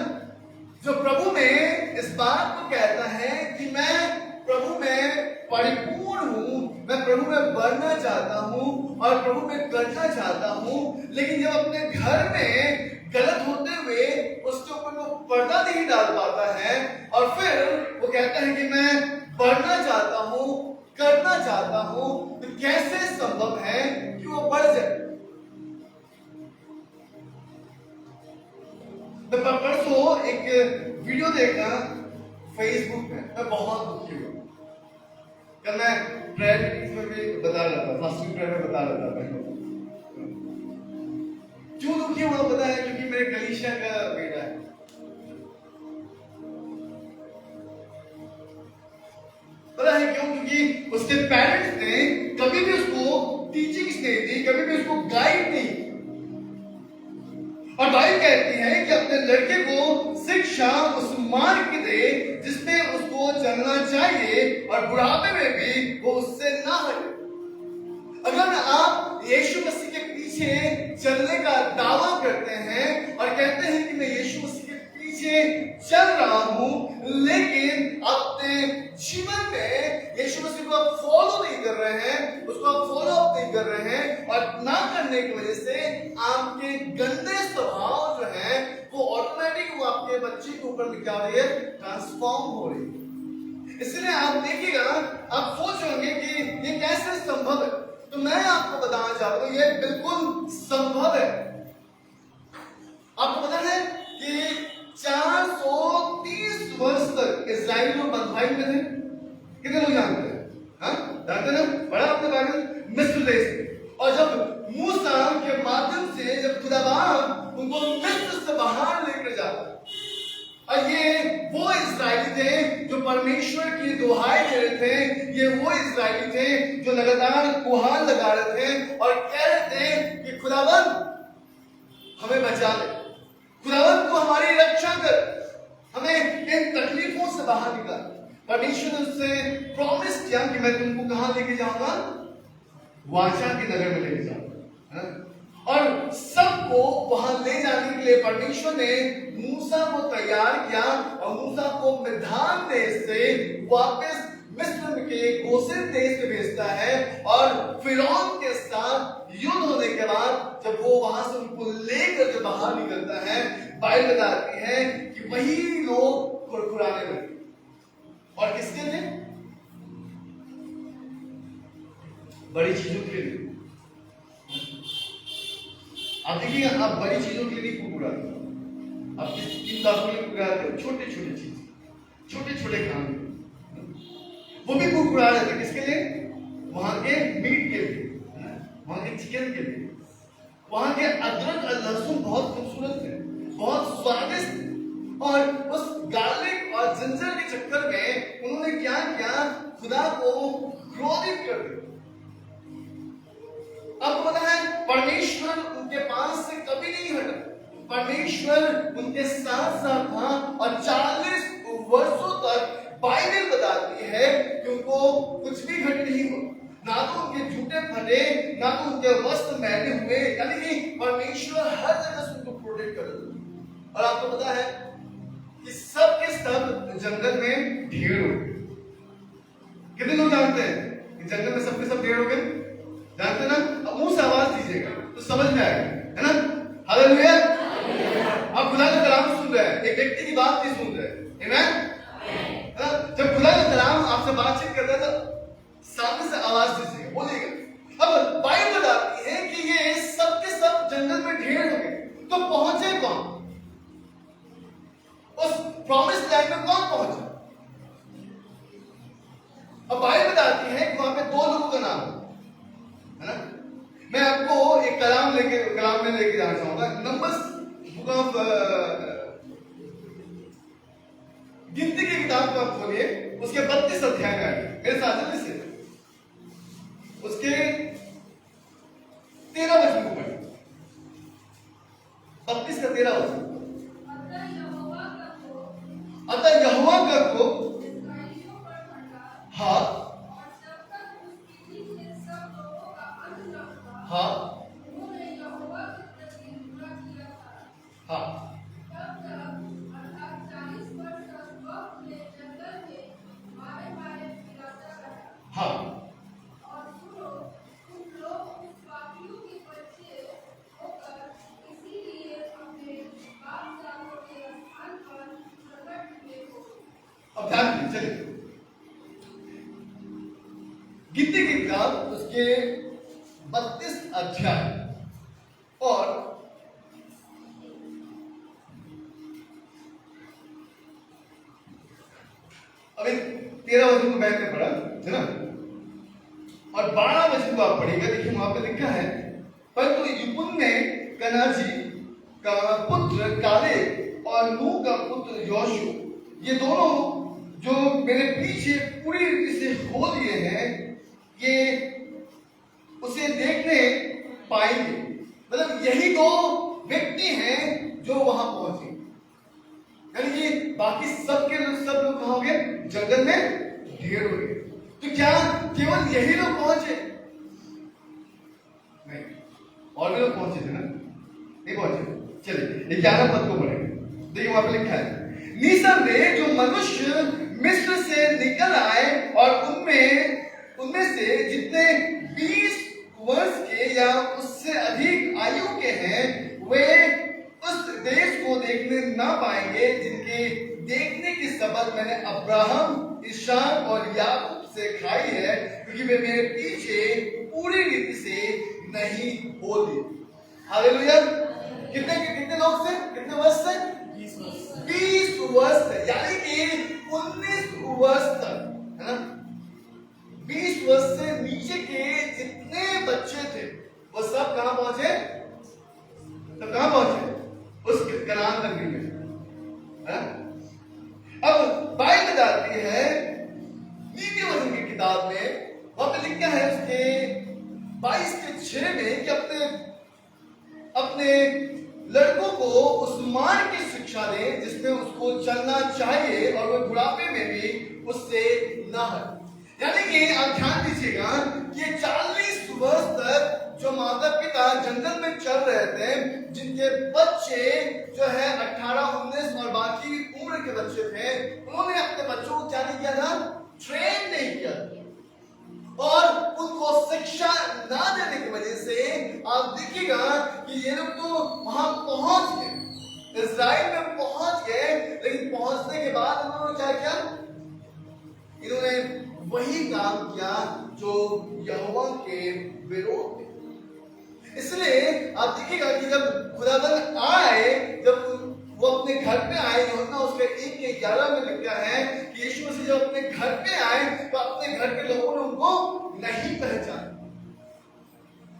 जो प्रभु में इस बात को कहता है कि मैं प्रभु में परिपूर्ण हूं, मैं प्रभु में बढ़ना चाहता हूं और प्रभु में करना चाहता हूं, लेकिन जब अपने घर में गलत होते हुए उसके ऊपर वो पर्दा नहीं डाल पाता है और फिर वो कहता है कि मैं बढ़ना चाहता हूं, करना चाहता हूं, तो कैसे संभव है कि वो बढ़ जाए? मैं परसों एक वीडियो देखा फेसबुक में, मैं बहुत दुखी हुआ। कल मैं प्रेयर मीटिंग में भी बता रहा था, फास्टिंग प्रेयर में बता रहा था मैं क्यों दुखी हुआ पता है? क्योंकि मेरे कलीसिया का बेटा है। पता है क्यों? क्योंकि उसके पेरेंट्स ने कभी भी उसको टीचिंग्स नहीं दी, कभी भी उसको गाइड नहीं की। और बाइबल कहती है कि अपने लड़के को शिक्षा उस मार्ग की दे जिसमें उसको चलना चाहिए और बुढ़ापे में भी वो उससे ना हटे। अगर आप यीशु मसीह के पीछे चलने का दावा करते हैं और कहते हैं कि मैं यीशु मसीह के पीछे चल रहा हूं, लेकिन अपने जीवन में यीशु मसीह को आप फॉलो नहीं कर रहे हैं, उसको आप फॉलो अप नहीं कर रहे हैं, और ना करने की वजह से आपके गंदे स्वभाव जो है वो ऑटोमेटिक वो आपके बच्चे के ऊपर क्या हो रही है? ट्रांसफॉर्म हो रही है। इसलिए आप देखिएगा, आप सोच होंगे कि ये कैसे संभव है। तो मैं आपको बताना चाहता हूं, ये बिल्कुल संभव है। आपको पता है कि 430 वर्ष तक इस्राएल लोग बंधुआई में थे। कितने लोग जानते हैं? हाँ, जानते ना? पढ़ा आपने बाइबल? मिस्र देश में। और जब मूसा के माध्यम से जब खुदाबाद उनको मिस्र से बाहर लेकर जाता, और ये वो इस्राएली थे जो परमेश्वर की दुहाई दे रहे थे, ये वो इस्राएली थे जो लगातार गुहार लगा रहे थे और कह रहे थे कि खुदावंद हमें बचा ले, खुदावंद तू हमारी रक्षा कर, हमें इन तकलीफों से बाहर निकाल। परमेश्वर ने उससे प्रॉमिस किया कि मैं तुमको कहां लेके जाऊंगा? वाचा के नगर में लेके जाऊंगा। और सबको वहां ले जाने के लिए परमेश्वर ने मूसा को तैयार किया और मूसा को मिधान देश से वापस मिस्र के गोसेन देश में भेजता है। और फिरौन के साथ युद्ध होने के बाद जब वो वहां से उनको लेकर जब बाहर निकलता है, बाइबल बताती है कि वही लोग कुरकुराने लगे। और किसके लिए? बड़ी चीजों के लिए। आप देखिए, आप बड़ी चीजों के लिए नहीं कुरकुराते, आप किन बातों के लिए कुरकुराते हो? छोटे छोटे चीज, छोटे छोटे काम, वो भी कुरकुरा रहे थे। किसके लिए? वहां के मीट के लिए, वहां के चिकन के लिए। वहां के अदरक और लहसुन बहुत खूबसूरत थे, बहुत स्वादिष्ट थे, और उस गार्लिक और जिंजर के चक्कर में उन्होंने क्या किया? खुदा को क्रोधित कर दिया। आपको पता है परमेश्वर उनके पास से कभी नहीं हटा, परमेश्वर उनके साथ साथ था। और 40 वर्षों तक बाइबल बताती है कि उनको कुछ भी घट नहीं हुआ, ना तो उनके जूते फटे, ना तो उनके वस्त्र मैले हुए, यानी कि परमेश्वर हर जगह से उनको प्रोटेक्ट कर रहा था। और आपको पता है कि सब के सब जंगल में ढेर हो गए। कितने लोग जानते हैं कि जंगल में सबके सब ढेर हो गए? जानते ना? अब मुंह से आवाज दीजिएगा तो समझ में आएगा, है ना? हालेलुया। आप खुदा का कलाम सुन रहे हैं, एक व्यक्ति की बात नहीं सुन रहे हैं, आमीन? जब खुदा का कलाम आपसे बातचीत करता है तो सामने से आवाज दीजिएगा, बोलिएगा। अब बाइबल बताती है कि ये सब के सब जंगल में ढेर हो गए, तो पहुंचे कौन? उस प्रॉमिस लैंड में कौन पहुंचा? अब बाइबल बताती है कि वहां पे 2 लोगों का नाम है ना? मैं आपको एक कलाम में लेके जाना चाहूंगा। नंबर्स बुक ऑफ गिनती की किताब को आप खोलिए, उसके 32 अध्याय में आएगा, मेरे साथ जल्दी से उसके 13 वचन को पढ़िए। 32 का 13 वचन। अतः यहोवा का क्रोध हाँ हाँ हाँ हाँ चलिए गीते की किताब उसके 32 अध्याय और अभी 13 वचन को बैठ कर पढ़ा है ना, और 12 वचन को आप पढ़िएगा। देखिए वहां पे लिखा है, परंतु युपुन ने कनाजी का पुत्र कालेब और नूह का पुत्र योशु, ये दोनों जो मेरे पीछे पूरी रीति से हो लिए हैं, ये उसे देखने पाएंगे। मतलब यही दो व्यक्ति हैं जो वहां पहुंचे, यानी कि बाकी सब लोग कहाँ हो गए? जंगल में ढेर हो गए। तो क्या केवल यही लोग पहुंचे? नहीं, और भी लोग पहुंचे थे ना, नहीं पहुंचे। चलिए 11 पद को पढ़ेंगे। देखिए वहां पे लिखा है, निसंदेह जो मनुष्य मिस्र से निकल आए और उनमें से जितने 20 वर्ष के या उससे अधिक आयु के हैं, वे उस देश को देखने ना पाएंगे जिनके देखने की सबक मैंने अब्राहम, इसहाक और याकूब से खाई है, क्योंकि वे मेरे पीछे पूरी रीति से नहीं हो लिए। हालेलुया। कितने लोग से? कितने वर्ष से? 20 वर्ष से, यानी कि 19 वर्ष तक, है ना। 20 वर्ष से नीचे के जितने बच्चे थे वो सब कहां पहुंचे? सब कहां पहुंचे? उस कनान नगरी में। अब बाइबल बताती है नीति वचन की किताब में, वहां पे लिखा है उसके 22:6 में कि अपने लड़कों को उस मार्ग की शिक्षा दें जिसमें उसको चलना चाहिए और वह बुढ़ापे में भी उससे न हटे। यानी कि आप ध्यान दीजिएगा कि 40 वर्ष तक जो माता पिता जंगल में चल रहे थे, जिनके बच्चे जो है 18, 19 और बाकी उम्र के बच्चे थे, उन्होंने अपने बच्चों को क्या नहीं किया था? ट्रेन नहीं किया, और उनको शिक्षा ना देने की वजह से आप देखिएगा कि ये लोग तो वहां पहुंच गए, इजराइल में पहुंच गए, लेकिन पहुंचने के बाद उन्होंने क्या किया? इन्होंने वही काम किया जो यहोवा के विरोध में। इसलिए आप देखिएगा कि जब खुदाबंद आए, जब वो अपने घर पे आए, यूहन्ना उसके 1:11 में लिखा है कि यीशु मसीह जब अपने घर पे आए तो अपने घर के लोगों ने उनको नहीं पहचाना।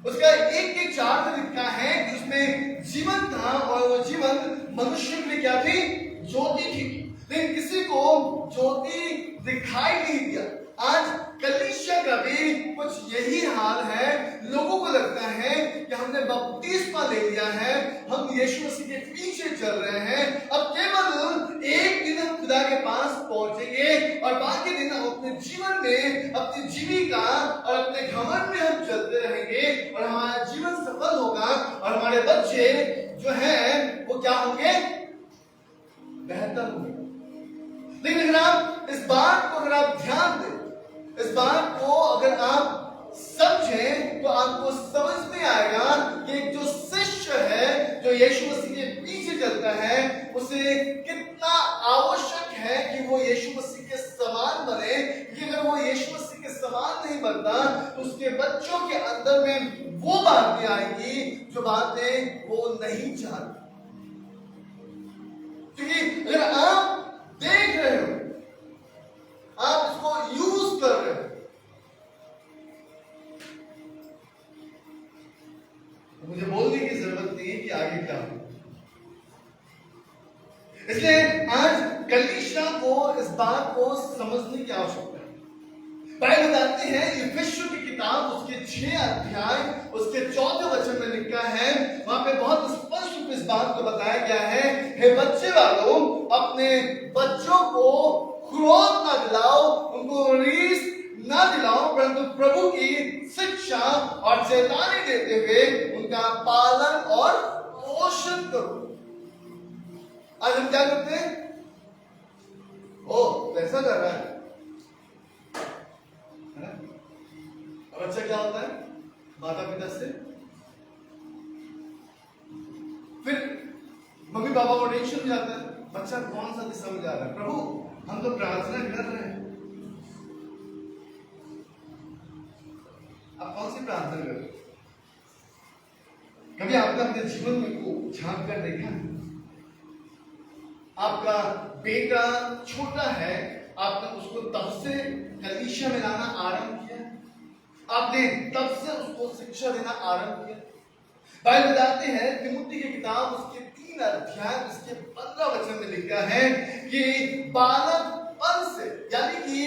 उसका 1:4 में लिखा है कि उसमें जीवन था और वो जीवन मनुष्य के लिए क्या थी? ज्योति थी, लेकिन किसी को ज्योति दिखाई नहीं दिया। आज कलीसिया का भी कुछ यही हाल है। लोगों को लगता है कि हमने बपतिस्मा ले लिया है, हम यीशु मसीह के पीछे चल रहे हैं, अब केवल एक दिन हम खुदा के पास पहुंचेंगे और बाकी दिन हम अपने जीवन में, अपनी जीविका और अपने घमंड में हम चलते रहेंगे और हमारा जीवन सफल होगा और हमारे बच्चे जो हैं वो क्या होंगे? बेहतर होंगे। लेकिन अगर आप इस बात को, अगर आप ध्यान दें, इस बात को अगर आप समझें, तो आपको समझ में आएगा कि जो शिष्य है, जो यीशु मसीह के पीछे चलता है, उसे कितना आवश्यक है कि वो यीशु मसीह के समान बने। क्योंकि अगर वो यीशु मसीह के समान नहीं बनता तो उसके बच्चों के अंदर में वो बातें आएंगी जो बातें वो नहीं चाहते। क्योंकि अगर आप देख रहे हो, आप इसको यूज कर रहे हो, तो मुझे बोलने की जरूरत नहीं है कि आगे क्या हो। इसलिए आज कलीसिया को इस बात को समझने की आवश्यकता है। बाइबल बताती है, इफिसियों की किताब उसके 6 अध्याय उसके 4 वचन में लिखा है, वहां पे बहुत स्पष्ट रूप इस बात को बताया गया है, हे बच्चे वालों, अपने बच्चों को क्रोध न दिलाओ, उनको रीस न दिलाओ, परंतु प्रभु की शिक्षा और चेतावनी देते हुए उनका पालन और पोषण करो। आज हम क्या करते हैं? ओ ऐसा कर रहा है ना? और अच्छा क्या होता है? माता पिता से फिर मम्मी पापा को टेंशन हो जाता है, बच्चा कौन सा दिशा में जा रहा है। प्रभु हम तो प्रार्थना कर रहे हैं, आप कौन सी प्रार्थना कर रहे हो? कभी आपने अपने जीवन में को झांक कर देखा? आपका बेटा छोटा है, आपने उसको तब से कलीसिया में लाना आरंभ किया, आपने तब से उसको शिक्षा देना आरंभ किया। बाइबल बताते हैं तिमुथी की किताब उसके 3 अध्याय उसके 15 वचन में लिखा है कि बालकपन से, यानी कि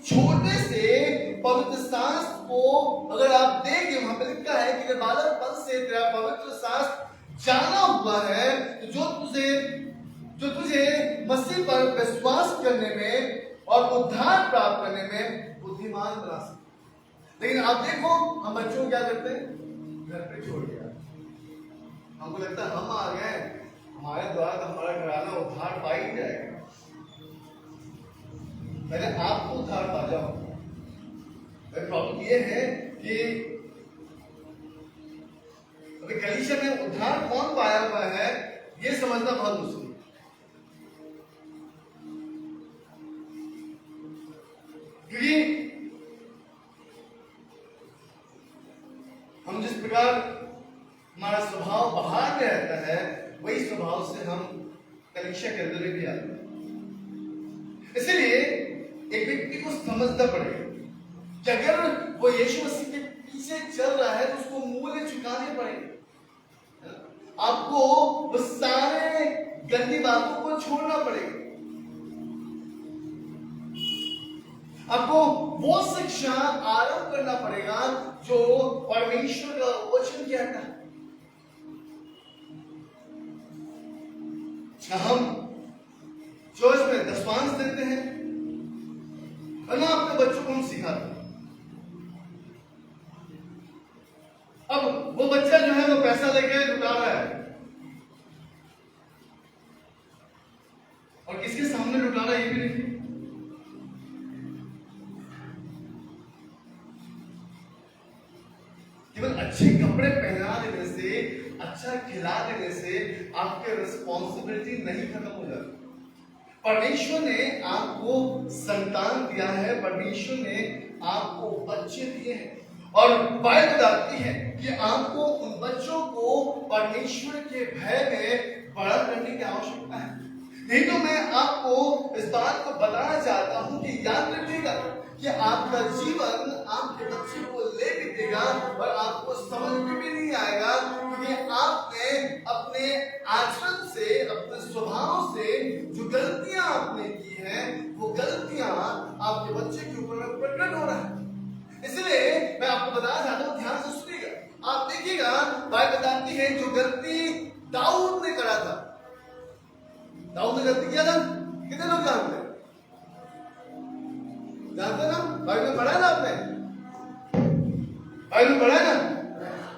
छोटे से पवित्र शास्त्र को अगर आप देखें, वहां पर लिखा है कि बालकपन से तेरा पवित्र शास्त्र जाना हुआ है, तो जो तुझे मसीह पर विश्वास करने में और उद्धार प्राप्त करने में बुद्धिमान बना सकते। लेकिन आप देखो हम बच्चों को क्या करते हैं, घर पे छोड़ दिया। हमको लगता है हम आ गए, हमारे द्वारा तो हमारा घराना उद्धार पा ही जाएगा। पहले आप तो उद्धार पा जाओ। प्रॉब्लम ये है कि अभी कलीसिया में उद्धार कौन पाया हुआ है ये समझना बहुत मुश्किल। क्योंकि हम जिस प्रकार हमारा स्वभाव बाहर में रहता है, वही स्वभाव से हम कलीसिया के अंदर भी आते हैं। इसलिए एक व्यक्ति को समझना पड़ेगा कि अगर वो यीशु मसीह के पीछे चल रहा है तो उसको मूल्य चुकाने पड़ेंगे। आपको वो सारे गंदी बातों को छोड़ना पड़ेगा। आपको वो शिक्षा आरंभ करना पड़ेगा जो परमेश्वर का वचन कहता है। हम चर्च में दशमांश देते हैं और ना अपने बच्चों को हम सिखाते हैं। अब वो बच्चा जो है वो पैसा लेके लुटा रहा है, और किसके सामने लुटा रहा है ये भी देखिए। केवल अच्छे कपड़े पहना देने से, अच्छा खिला देने से आपके रिस्पॉन्सिबिलिटी नहीं खत्म हो जाती। परमेश्वर ने आपको संतान दिया है, परमेश्वर ने आपको बच्चे दिए हैं, और बाइबल बताती है कि आपको उन बच्चों को परमेश्वर के भय में बड़ा करने की आवश्यकता है। नहीं तो मैं आपको इस बात को बताना चाहता हूं कि याद रखिएगा कि आपका जीवन आपके बच्चे को ले बीतेगा और आपको समझ में भी नहीं आएगा, क्योंकि आपने अपने आचरण से, अपने स्वभाव से जो गलतियां आपने की हैं, वो गलतियां आपके बच्चे के ऊपर प्रकट हो रहा है। इसलिए मैं आपको बताना चाहता हूं, ध्यान से सुनिएगा। आप देखिएगा बाइबल बताती है जो गलती दाऊद ने करा था, दाऊद ने गलती किया था, कितने लोग जानते हैं? जानते ना? बाइबल में पढ़ा है ना आपने? बाइबल में पढ़ा है ना?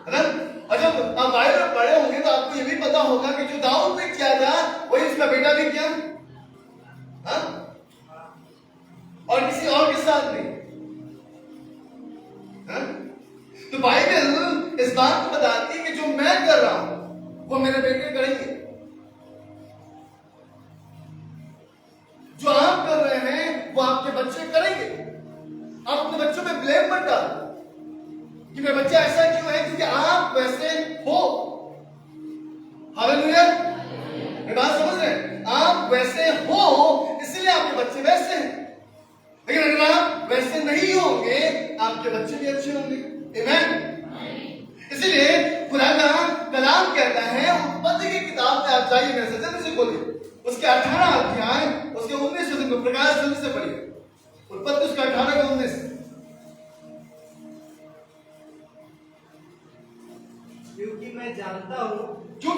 है ना? और जब आप बाइबल में पढ़े होंगे तो आपको ये भी पता होगा कि जो दाऊद ने किया था वही उसका बेटा भी किया, हाँ? और किसी और के साथ नहीं, हाँ? तो बाइबल इस बात को बताती है कि जो मैं कर रहा हूं वो मेरे बेटे करेंगे, जो आप कर रहे हैं वो आपके बच्चे करेंगे। आप अपने बच्चों पे ब्लेम मत डालो कि मेरे बच्चे ऐसा क्यों है, क्योंकि आप वैसे हो। हालेलुया, ये बात समझ रहे हैं? आप वैसे हो इसलिए आपके बच्चे वैसे हैं, लेकिन अगर आप वैसे नहीं होंगे आपके बच्चे भी अच्छे होंगे। आमीन। इसलिए खुदा का कलाम कहता है, उत्पत्ति की किताब में आप जाइए, मेरे सजन से बोलिए, उसके 18 अध्याय उसके 19 वचन को प्रकाश जल्दी से पढ़िए। उत्पत्ति उसका 18 का 19। क्योंकि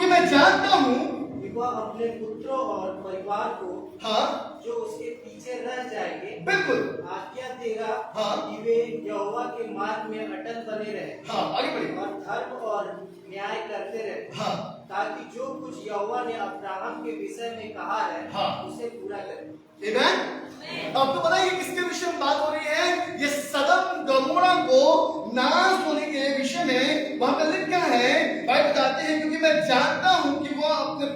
मैं जानता हूं कि वह अपने पुत्रों और परिवार को, हाँ, जो उसके पीछे रह जाएंगे, बिल्कुल आज्ञा देगा, हाँ, कि वे यहोवा के मार्ग में अटल बने रहे, हाँ, आगे बढ़िए, और धर्म और न्याय करते रहे, हाँ, ताकि जो कुछ यहोवा ने अब्राहम के विषय में कहा है, हाँ, उसे पूरा करे। आमीन। आपको पता है ये किसके विषय में बात हो रही है? ये सदम गमोरा को नाश होने के विषय में वहां पर लिखा है। भाई बताते हैं, क्योंकि मैं जानता हूं कि वह अपने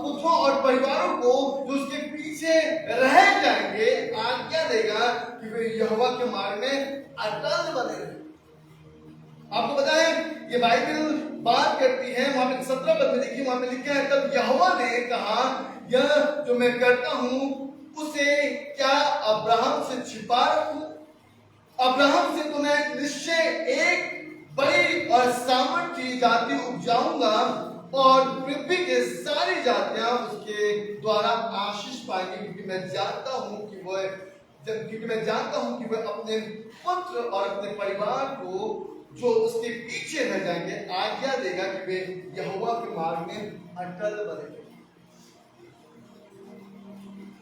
पुत्रों और परिवारों को जो उसके पीछे रह जाएंगे आज्ञा देगा कि वे यहोवा के मार्ग में अटल बने रहे। आपको पता है ये बाइबल बात करती है, वहां पे 17 पद में देखिए, वहां पे लिखा है तब यहोवा ने कहा यह जो मैं करता हूं उसे क्या अब्राहम से छिपा रखूं? अब्राहम से तो मैं निश्चय एक बड़ी और सामर्थी जाति उपजाऊंगा और पृथ्वी के सारी जातियां उसके द्वारा आशीष पाएंगी, क्योंकि मैं जानता हूं कि वह अपने पुत्र और अपने परिवार को जो उसके पीछे रह जाएंगे आज्ञा देगा कि वे यहोवा के मार्ग में अटल बने।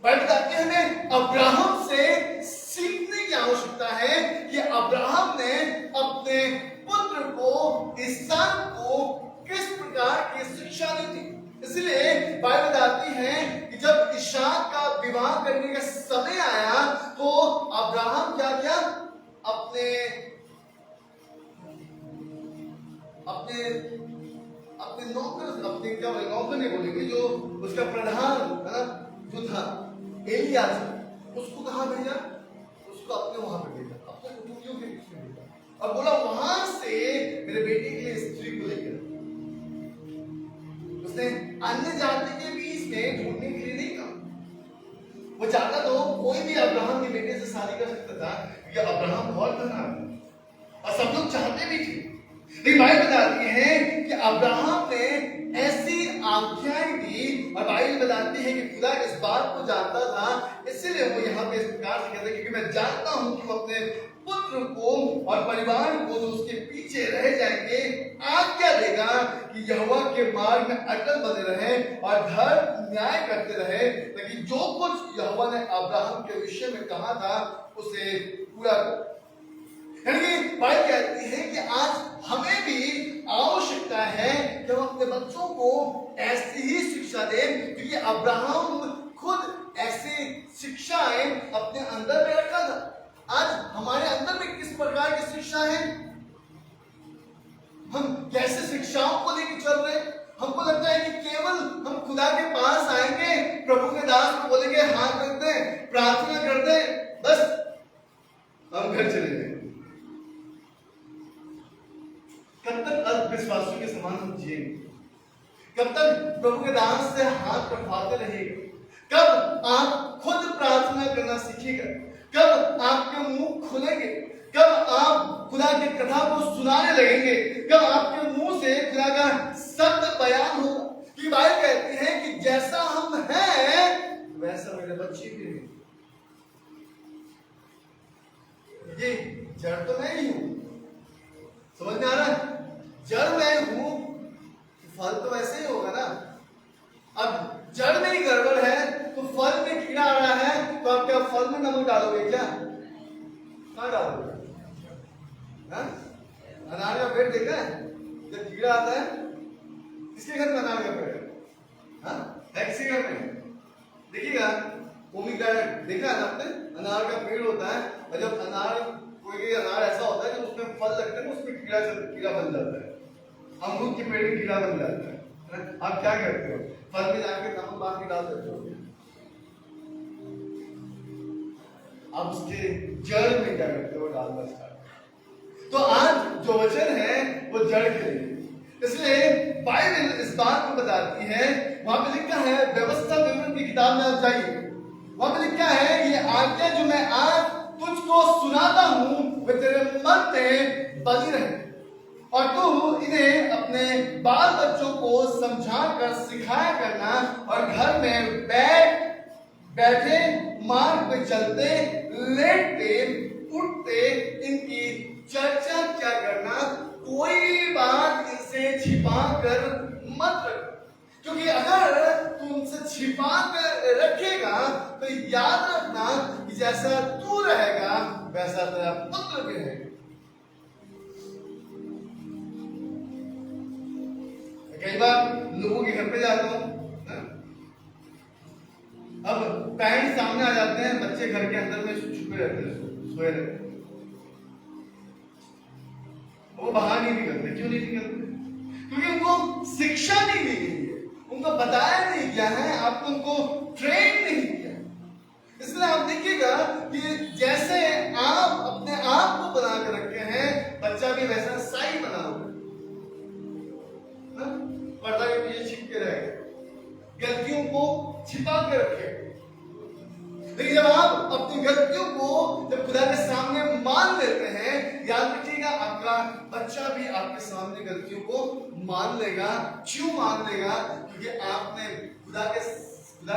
बताती हमें अब्राहम से सीखने की आवश्यकता है कि अब्राहम ने अपने पुत्र को इसहाक को किस प्रकार की शिक्षा दी थी। इसलिए बाइबल बताती है कि जब इसहाक का विवाह करने का समय आया तो अब्राहम क्या किया, अपने नौकर नहीं बोलेंगे, जो उसका प्रधान है ना जो था एलियाजर, उसको कहां भेजा, उसको अपने वहां पे भेजा, अपने कुटुंबियों के बीच में भेजा और बोला वहां से मेरे बेटे के लिए स्त्री को लेकर। उसने अन्य जाति के बीच में ढूंढने के लिए नहीं कहा, वो चाहता तो कोई भी अब्राहम के बेटे से शादी कर सकता था, क्योंकि अब्राहम बहुत धनवान और सब लोग चाहते भी थे। लेकिन बाइबल बताती है कि अब्राहम ने ऐसी आज्ञाएं दी और बाइबल बताती है कि खुदा इस बात को जानता था, इसलिए वो यहाँ पे इस प्रकार से कहता है क्योंकि मैं जानता हूं कि वो अपने पुत्र को और परिवार को जो उसके पीछे रह जाएंगे आज्ञा देगा कि यहोवा के मार्ग में अटल बने रहे और धर्म न्याय करते रहे, ताकि जो कुछ यहोवा ने अब्राहम के विषय में कहा था उसे पूरा कर। यानी बाइबल कहती है कि आज हमें भी आवश्यकता है कि हम अपने बच्चों को ऐसी ही शिक्षा दें, क्योंकि अब्राहम खुद ऐसी शिक्षाएं अपने अंदर में रखा था। आज हमारे अंदर में किस प्रकार की शिक्षा है, हम कैसे शिक्षाओं को लेकर चल रहे हैं? हमको लगता है कि केवल हम खुदा के पास आएंगे, प्रभु के दास को बोलेंगे हाथ रख दे, प्रार्थना कर दे, बस हम घर चले गए। कब तक अल्पविश्वासियों के समान हम जिएंगे? कब तक प्रभु के दास से हाथ पटवाते रहेगा? कब आप खुद प्रार्थना करना सीखिएगा? कब आपके मुंह खुलेंगे? कब आप खुदा की कथा को सुनाने लगेंगे? कब आपके मुंह से खुदा का शब्द बयान होगा? कि बाइबल कहती है कि जैसा हम हैं वैसा मेरे बच्चे भी हैं। ये जड़ तो मैं ही हूं, समझ में आ रहा है? जड़ मैं हूं, फल तो वैसे ही होगा ना। अब जड़ में ही गड़बड़ है तो फल में कीड़ा आ रहा है, तो आप क्या फल में नमक डालोगे क्या? कहां डालोगे? अनार का पेड़ देखा है? जब कीड़ा आता है, किसके घर में अनार का पेड़ है? किसी घर में देखिएगा, पोमीग्रेनेट देखा है ना आपने? अनार का पेड़ होता है और जब कोई अनार ऐसा होता है कि उसमें फल लगता है, उसमें कीड़ा बन जाता है। अमरूद के पेड़ में कीड़ा बन जाता है। आप क्या करते हो? फल में जाके नमक बांध के डाल देते हो, आप उसके जड़ में क्या करते हो? डालना स्टार्ट। तो आज जो वचन है वो जड़ के लिए, इसलिए बाइबल इस बात को बताती है। वहां पे लिखा है, व्यवस्था विवरण की किताब में आप जाइए, वहां पे लिखा है ये आज्ञा जो मैं आज तुझको सुनाता हूं वे तेरे मन में बनी रहे और तू इन्हें अपने बाल बच्चों को समझा कर सिखाया करना और घर में बैठे मार्ग पे चलते लेटते उठते इनकी चर्चा क्या करना, कोई बात इनसे छिपा कर मत रख, क्योंकि अगर तू उनसे छिपा कर रखेगा तो याद रखना कि जैसा तू रहेगा वैसा तेरा पुत्र भी रहेगा। कई बार लोगों के घर पे जाता हूं, अब पैरेंट्स सामने आ जाते हैं, बच्चे घर के अंदर में छुपे रहते हैं, सोए रहते हैं, वो बाहर नहीं निकलते। क्यों नहीं निकलते? क्योंकि उनको शिक्षा नहीं दी गई है, उनको बताया नहीं गया है, आपको उनको ट्रेन नहीं किया। इसलिए आप देखिएगा कि जैसे आप छिपा कर रखे। लेकिन जब आप अपनी गलतियों को जब खुदा के सामने मान लेते हैं, याद रखिएगा आपका बच्चा भी आपके सामने गलतियों को मान लेगा। क्यों मान लेगा? क्योंकि आपने खुदा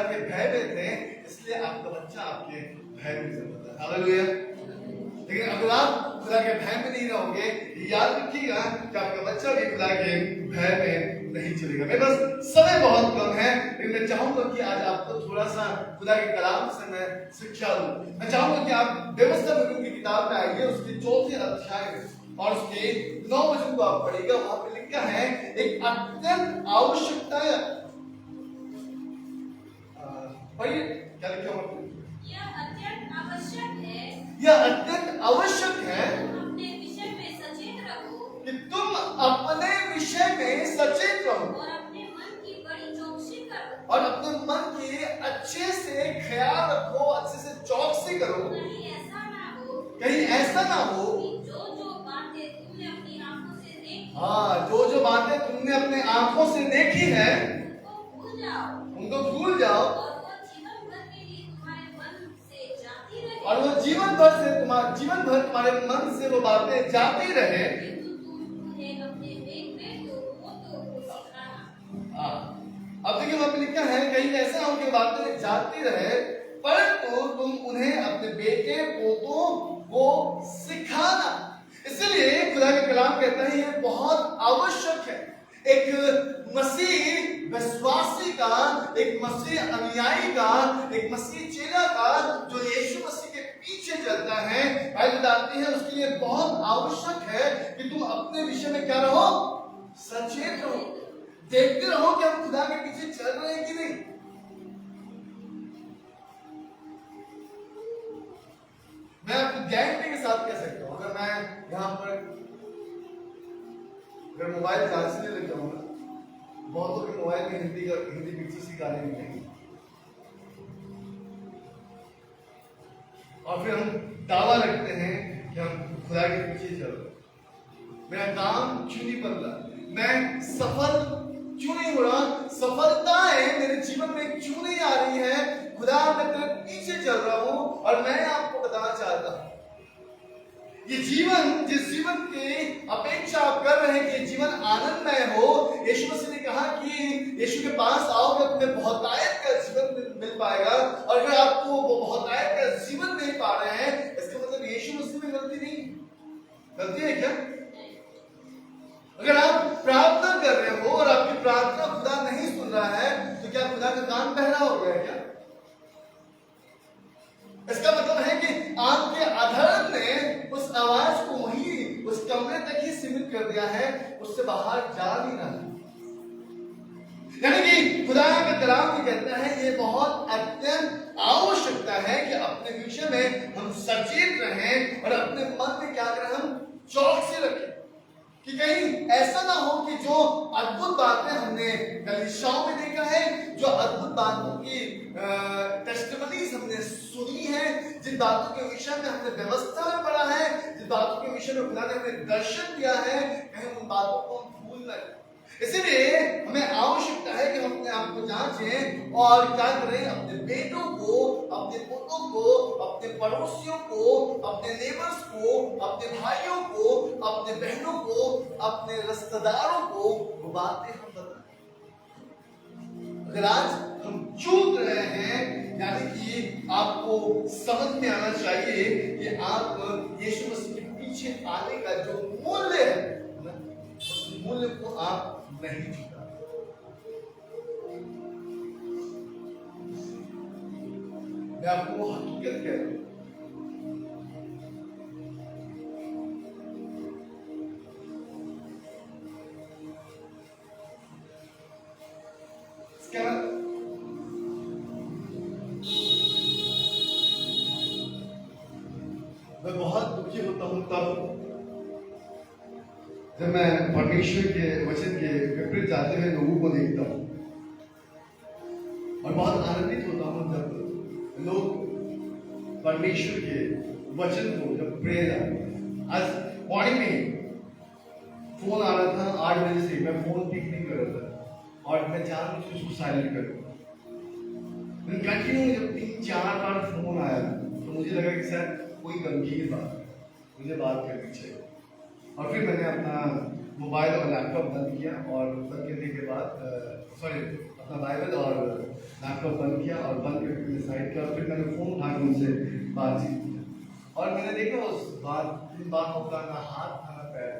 के भय में थे, इसलिए आपका बच्चा आपके भय में चलता है। हालेलुया। लेकिन अगर आप खुदा के भय में नहीं रहोगे, याद रखिएगा कि आपका बच्चा भी खुदा के भय में नहीं चलेगा। मेरे पास समय बहुत कम है, लेकिन मैं चाहूंगा कि आज आपको थोड़ा सा खुदा के कलाम से मैं शिक्षा दूं। मैं चाहूंगा कि आप व्यवस्था वचन की किताब में आइए, उसके 4 अध्याय में और उसके 9 वचन को आप पढ़िएगा। वहां पे लिखा है एक अत्यंत आवश्यकता पढ़िए क्या लिखा हुआ? यह अत्यंत आवश्यक है अपने विषय में सचेत रहो कि तुम अपने विषय में सचेत रहो और अपने मन की बड़ी चौकसी करो और अपने मन की अच्छे से ख्याल रखो, अच्छे से चौकसी करो। कहीं ऐसा ना हो कि जो बातें तुमने अपनी आंखों से देखी, जो बातें तुमने अपने आंखों से देखी है उनको भूल जाओ और और वो जीवन भर के लिए तुम्हारे मन से वो बातें जाती रहे। किंतु तुम उन्हें अपने वेग में तो सिखाना। अब देखिए वहां पे लिखा है कहीं ऐसा हो कि बातें जाती रहे, परंतु तुम उन्हें अपने बेटे पोतों को सिखाना। इसलिए खुदा के कलाम कहता है ये बहुत आवश्यक है। एक मसीह विश्वासी का, एक मसीह अनुयायी का, एक मसीह चेला का जो यीशु मसीह के पीछे चलता है, बाइबल बताती है उसके लिए बहुत आवश्यक है कि तुम अपने विषय में क्या रहो? सचेत रहो, देखते रहो कि हम खुदा के पीछे चल रहे हैं कि नहीं। मैं आपको गारंटी के साथ कह सकता हूं, अगर मैं यहां पर अगर मोबाइल चार्ज से लग जाऊंगा, बहुतों के मोबाइल में हिंदी पिक्चर सिखाने मिलेंगे और फिर हम दावा रखते हैं कि हम खुदा के पीछे चल रहे। मेरा काम क्यों नहीं बदला? मैं सफल क्यों नहीं हो रहा? सफलताएं मेरे जीवन में क्यों नहीं आ रही है? खुदा मैं तेरे पीछे चल रहा हूं और मैं आपको बताना चाहता हूं ये जीवन, जिस जीवन की अपेक्षा आप कर रहे हैं कि ये जीवन आनंदमय हो, यीशु मसीह ने कहा कि यीशु के पास आओगे तुम्हें बहुतायत का जीवन मिल पाएगा। और अगर आपको वो बहुतायत का जीवन नहीं पा रहे हैं, इसका मतलब यीशु मसीह में गलती नहीं, गलती है क्या? अगर आप प्रार्थना कर रहे हो और आपकी प्रार्थना खुदा नहीं सुन रहा है, तो क्या खुदा का कान बहरा हो गया क्या? इसका मतलब है कि आपके अधर्म ने उस आवाज को वहीं उस कमरे तक ही सीमित कर दिया है, उससे बाहर जा नहीं रहा। यानी कि खुदा का कलाम ये कहता है ये बहुत अत्यंत आवश्यकता है कि अपने विषय में हम सचेत रहें और अपने मन में क्या करें? हम चौकसी रखें कि कहीं ऐसा ना हो कि जो अद्भुत बातें हमने कलीसियाओं में देखा है, जो अद्भुत बातों की टेस्टिमनीज हमने सुनी है, जिन बातों के विषय में हमने व्यवस्था में पढ़ा है, जिन बातों के विषय में खुदा ने हमें दर्शन दिया है, कहीं उन बातों को हम भूल न जाए। इसीलिए हमें आवश्यकता है कि हम अपने आप को जांचें और क्या करें? अपने बेटों को, अपने पोतों को, अपने पड़ोसियों को, अपने नेबर्स को, अपने भाइयों को, अपने बहनों को, अपने रिश्तेदारों को वो बातें हम बताएं। अगर आज हम चूक रहे हैं, यानी कि आपको समझ में आना चाहिए कि आप यीशु मसीह के पीछे आने का जो मूल्य है, उस मूल्य को आप नहीं चुका। मैं आपको हकीकत कह रहा हूं, इसका मैं बहुत दुखी होता हूं तब जब मैं परमेश्वर के वचन के विपरीत जाते हुए लोगों को देखता हूं, और बहुत आनंदित होता हूं जब लोग परमेश्वर के वचन को जब प्रेयर। आज मॉर्निंग में फोन आ रहा था 8 बजे से, मैं फोन पिक नहीं कर रहा था और मैं जानबूझ के उसको साइलेंट कर दूंगा। कंटिन्यू जब 3-4 बार फोन आया तो मुझे लगा कि शायद कोई गंभीर बात है, मुझे बात करनी चाहिए। और फिर मैंने अपना मोबाइल और लैपटॉप बंद किया और बंद करने के बाद अपना बाइबल और लैपटॉप बंद किया और बंद करके मैंने साइड किया और फिर मैंने फ़ोन उठा के उनसे बातचीत किया और मैंने देखा उस बातों का ना हाथ था ना पैर।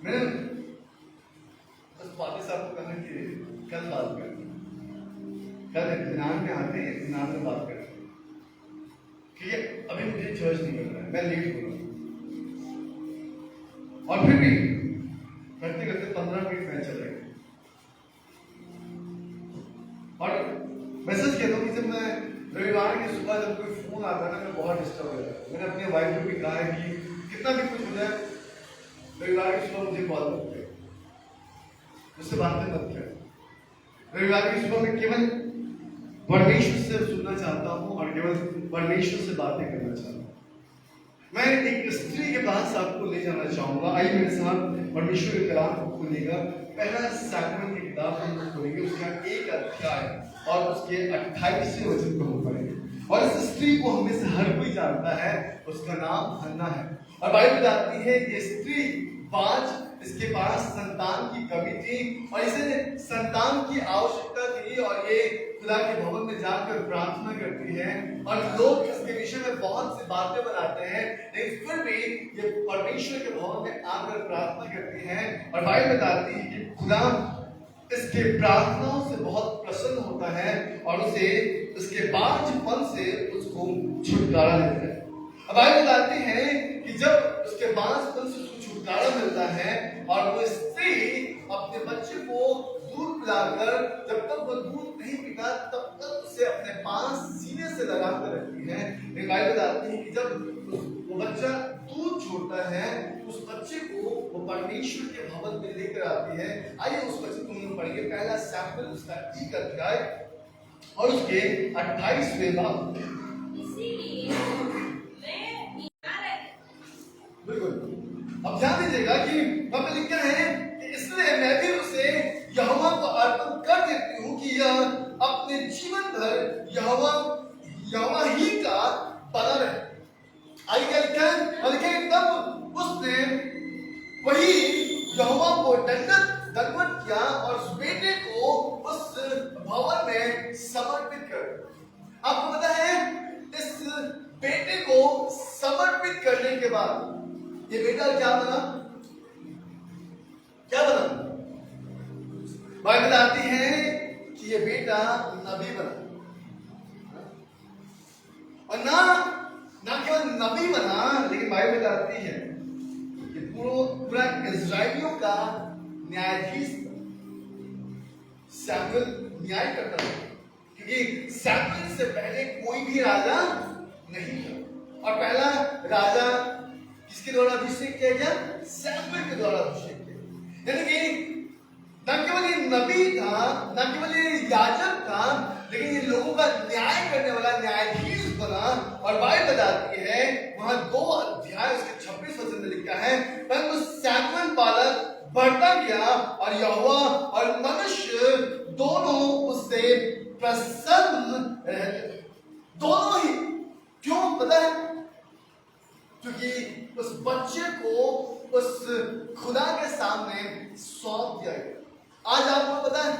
मैंने बस वापस साहब को कहा कि कल बात करें, कल इत्मीनान में आते हैं, इत्मीनान में बात करें, ठीक है? अभी मुझे चर्च नहीं करना है, मैं लेट हो रहा हूँ। और फिर भी करते करते 15 मिनट में चले गए और मैसेज कहता हूँ कि जब मैं रविवार की सुबह जब कोई फोन आता है ना, मैं बहुत डिस्टर्ब हो जाता हूँ। मैंने अपने वाइफ को भी कहा है कि कितना भी कुछ हो जाए रविवार की सुबह मुझे कॉल करते, मुझसे बातें मत कर। रविवार की सुबह मैं केवल परमेश्वर से सुनना चाहता हूँ और केवल परमेश्वर से बातें करना चाहता हूँ। मैं एक स्त्री के पास आपको ले जाना चाहूंगा। आइए मेरे साथ परमेश्वर के कलाम को खोलिएगा। पहला सामुएल की किताब हम लोग खोलेंगे, उसका 1 अध्याय और उसके 28वें वचन को हम पढ़ेंगे। और इस स्त्री को हमें से हर कोई जानता है, उसका नाम हन्ना है। और बाइबल बताती है ये स्त्री बाज, इसके पास संतान की कमी थी और इसे संतान की आवश्यकता थी और ये खुदा के भवन में जाकर प्रार्थना करती है और लोग इसके विषय में बहुत सी बातें बनाते हैं, लेकिन फिर भी ये परमेश्वर के भवन में आकर प्रार्थना करती है। और बाइबल बताती है कि खुदा इसके प्रार्थनाओं से बहुत प्रसन्न होता है और उसे उसके बांझपन से उसको छुटकारा देता है। अब बाइबल बताती है कि जब उसके बांझपन से उसको छुटकारा मिलता है और वो स्त्री अपने बच्चे को दूध पिलाकर, जब तक वो दूध नहीं पीता तब तक उसे अपने पास सीने से लगा कर रखती है। लेकिन बाइबल बताती है कि जब वो बच्चा दूध छोड़ता है उस बच्चे को वो परमेश्वर के भवन में लेकर आती है। आइए उस बच्चे को हम पढ़ेंगे, पहला सामुएल उसका 1 अध्याय और उसके 28वें भाग। बिल्कुल, अब ध्यान दीजिएगा कि वहां पे लिखा है कि इसलिए मैं भी उसे यहोवा को अर्पण कर देती हूँ कि यह अपने जीवन भर यहोवा ही का बना रहे। आगे क्या लिखा है? और लिखा है तब उसने वही यहोवा को दंडवत किया और उस बेटे को उस भवन में समर्पित कर। आपको पता है इस बेटे को समर्पित करने के बाद ये बेटा क्या बना? क्या बना? बाइबल बताती है कि ये बेटा नबी बना और ना केवल नबी बना, लेकिन बाइबल बताती है कि पूरा इजराइलियों का न्यायाधीश सैमुएल न्याय करता था, क्योंकि सैमुएल से पहले कोई भी राजा नहीं था और पहला राजा किसके द्वारा अभिषेक किया गया? सैमुएल के द्वारा अभिषेक किया। यानी कि न केवल ये नबी था, न केवल ये याजक था, लेकिन ये लोगों का न्याय करने वाला न्यायाधीश बना। और बाइबल बताती है वहां 2 अध्याय उसके 26 वचन में लिखा है, परंतु सैमुएल बालक बढ़ता गया और यहोवा और मनुष्य दोनों उससे प्रसन्न रहते थे। दोनों ही। क्यों पता है? क्योंकि उस बच्चे को उस खुदा के सामने सौंप दिया गया। आज आपको पता है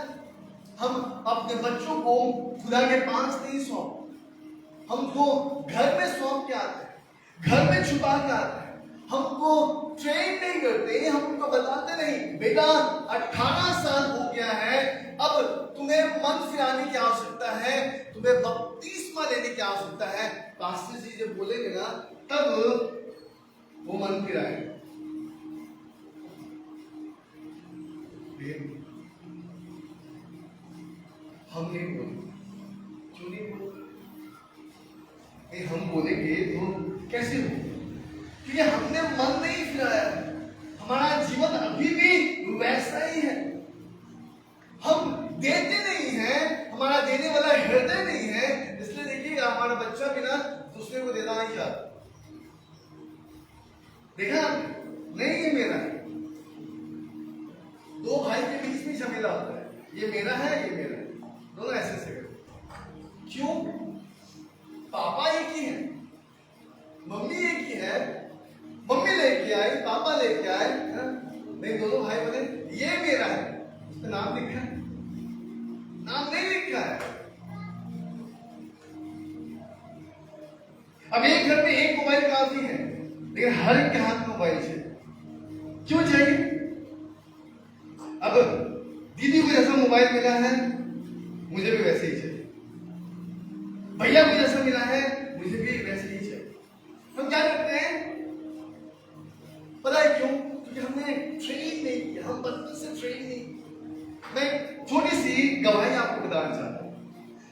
हम अपने बच्चों को खुदा के पास नहीं सौंप, हमको घर में सौंप के आते हैं, घर में छुपा के आते हैं, हमको ट्रेन नहीं करते, हम उनको बताते नहीं बेटा 18 साल हो गया है, अब तुम्हें मन फिराने की आवश्यकता है, तुम्हें बपतिस्मा लेने की आवश्यकता है। पास्टर जी जब बोलेंगे ना तब वो मन फिराए। हम नहीं बोले, क्यों नहीं बोले? हम बोलेंगे तो कैसे हो? क्योंकि हमने मन नहीं फिराया, हमारा जीवन अभी भी वैसा ही है। हम देते नहीं हैं, हमारा देने वाला हृदय नहीं है। इसलिए देखिएगा हमारा बच्चा भी ना दूसरे को देना नहीं चाहता। देखा नहीं है मेरा, दो भाई के बीच में झमेला होता है, ये मेरा है, ये मेरा है, दोनों ऐसे ऐसे करते। क्यों? पापा एक ही है, मम्मी एक ही है, मम्मी लेके आई, पापा लेके आए, नहीं दोनों भाई बोले ये मेरा है, उसका नाम लिखा है, नाम नहीं लिखा है। अब एक घर में एक मोबाइल काफी है, लेकिन हर एक के हाथ में मोबाइल चाहिए। क्यों चाहिए? अब दीदी को जैसा मोबाइल मिला है मुझे भी वैसे ही चाहिए, भैया को जैसा मिला है मुझे भी वैसे ही चाहिए। हम क्या करते हैं पता है क्यों? क्योंकि हमने ट्रेन नहीं किया, हम बचपन से ट्रेन नहीं किया। मैं छोटी सी गवाही आपको बताना चाहता हूँ।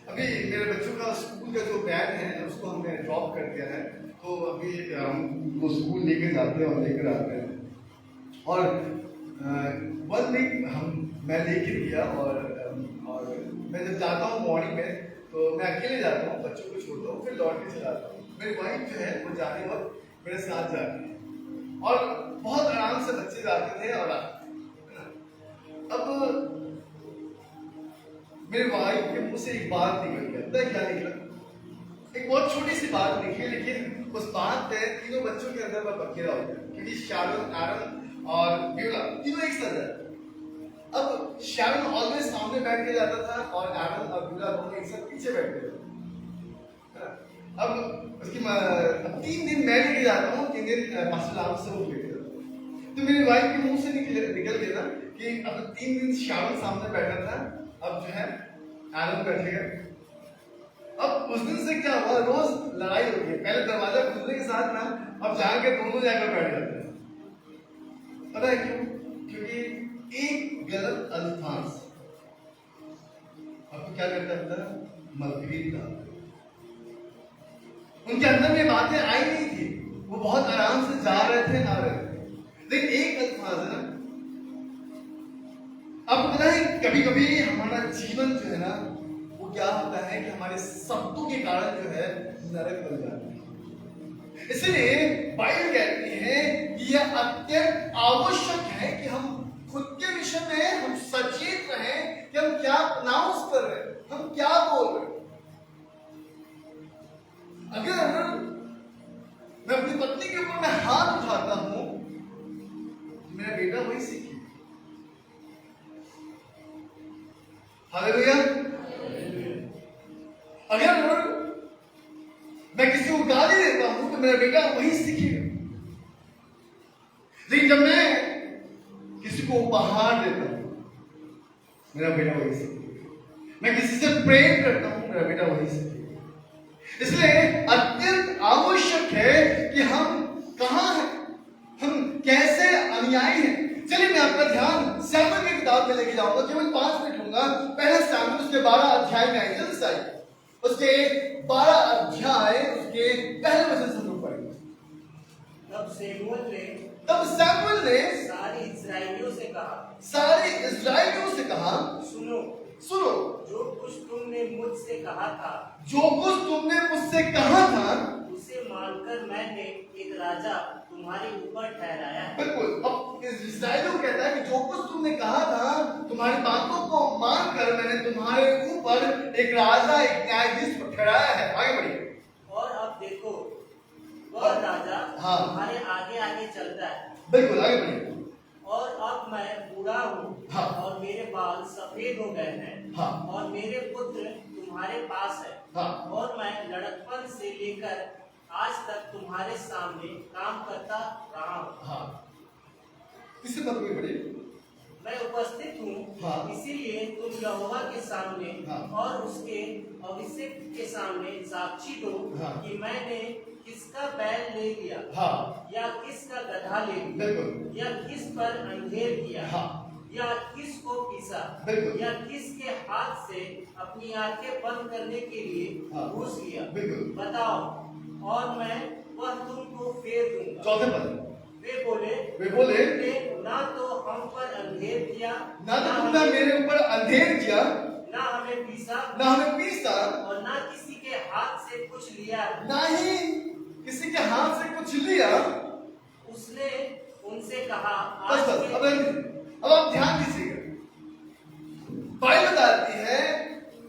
अभी मेरे बच्चों का स्कूल का जो बैग है उसको हमने ड्रॉप कर दिया है, तो अभी हम वो स्कूल लेकर जाते हैं और लेकर आते हैं। और वन वीक मैं लेकर गया और मैं जब जाता हूँ मॉर्निंग में तो मैं अकेले जाता हूँ, बच्चों को छोड़ता हूँ, फिर लौट के चला जाता हूँ। मेरी वाइफ जो है वो जाने वक्त मेरे साथ जाती है और बहुत आराम से बच्चे जाते थे और अब मेरी वाइफ के मुंह से एक बात निकल गया। पता है क्या निकला? एक बहुत छोटी सी बात निकली, लेकिन उस बात पे तीनों बच्चों के अंदर वह बखेरा हो गया, क्योंकि शारून, एरन और ब्यूला तीनों एक साथ जाते। अब शारून ऑलवेज सामने बैठ के जाता था और एरन और ब्यूला दोनों एक साथ पीछे बैठते थे। अब उसकी 3 दिन मैं लेके जाता हूँ, 3 दिन मास्टर लाल से वो लेके जाता हूँ। तो मेरी वाइफ के मुंह से निकल गया ना कि अब 3 दिन शारून सामने बैठा था, अब जो है एरन बैठेगा। अब उस दिन से क्या हुआ, रोज लड़ाई होती है। पहले दरवाजा खुलने के साथ ना अब जाके दोनों जाकर बैठ जाते हैं। पता है क्यों? क्योंकि एक गलत अल्फाज आपको क्या करता था? मतभेद था। उनके अंदर में बातें आई नहीं थी, वो बहुत आराम से जा रहे थे, आ रहे थे, लेकिन एक अल्फाज है ना। आपको पता है कभी कभी हमारा जीवन जो है ना वो क्या होता है कि हमारे शब्दों के कारण जो है नरक बन जाता है। इसलिए बाइबल कहती है कि यह अत्यंत आवश्यक है कि हम खुद के विषय में हम सचेत रहें कि हम क्या अनाउंस कर रहे हैं, हम क्या बोल रहे हैं। अगर मैं अपनी पत्नी के ऊपर में हाथ उठाता हूं तो मेरा बेटा वही सीखे। हालेलुया। अगर मैं किसी को गाली देता हूं तो मेरा बेटा वही सीखेगा। लेकिन जब मैं किसी को उपहार देता हूं मेरा बेटा वही सीखेगा। मैं किसी से प्रेम करता हूं मेरा बेटा वही सीखेगा। इसलिए अत्यंत आवश्यक है कि हम कहां हैं, हम कैसे अनुयायी हैं। चलिए मैं आपका ध्यान सैमुएल की किताब में लेके जाऊंगा, केवल 5 मिनट लूंगा। पहला सैमुएल उसके 12 अध्याय में आइए, जल्दी से आइए। उसके 12 अध्याय उसके पहले वचन से हम पढ़ेंगे। तब सैमुएल ने सारे इस्राएलियों से कहा, सुनो, जो कुछ तुमने मुझसे कहा था उसे मानकर मैंने एक राजा तुम्हारे ऊपर ठहराया है। बिल्कुल। अब इस्राएलियों कहता है कि जो कुछ तुमने कहा था तुम्हारी बातों को मानकर मैंने तुम्हारे ऊपर एक राजा, एक न्यायाधीश को ठहराया है। आगे बढ़िए। और अब देखो वह राजा तुम्हारे आगे आगे चलता है। बिल्कुल, आगे बढ़िए। और अब मैं बूढ़ा हूँ और मेरे बाल सफेद हो गए हैं और मेरे पुत्र तुम्हारे पास है और मैं लड़कपन से लेकर आज तक तुम्हारे सामने काम करता रहा हूँ। इससे मतलब बड़ी मैं उपस्थित हूँ, इसीलिए तुम यहोवा के सामने और उसके अभिषेक के सामने साक्षी दो कि मैंने किसका बैल ले लिया या किसका गधा ले लिया या किस पर अंधेर किया या किसको पीसा या किसके हाथ से अपनी आंखें बंद करने के लिए घूस लिया। बताओ और मैं वह तुमको फेर दूंगा। चौथे पद वे बोले ना तो हम पर अंधेर किया, ना तो तुमने मेरे ऊपर अंधेर किया, ना हमें पीसा और ना किसी के हाथ से कुछ लिया, ना ही किसी के हाथ से कुछ लिया। उसने उनसे कहा अब आप ध्यान दीजिएगा, बाइबल बताती है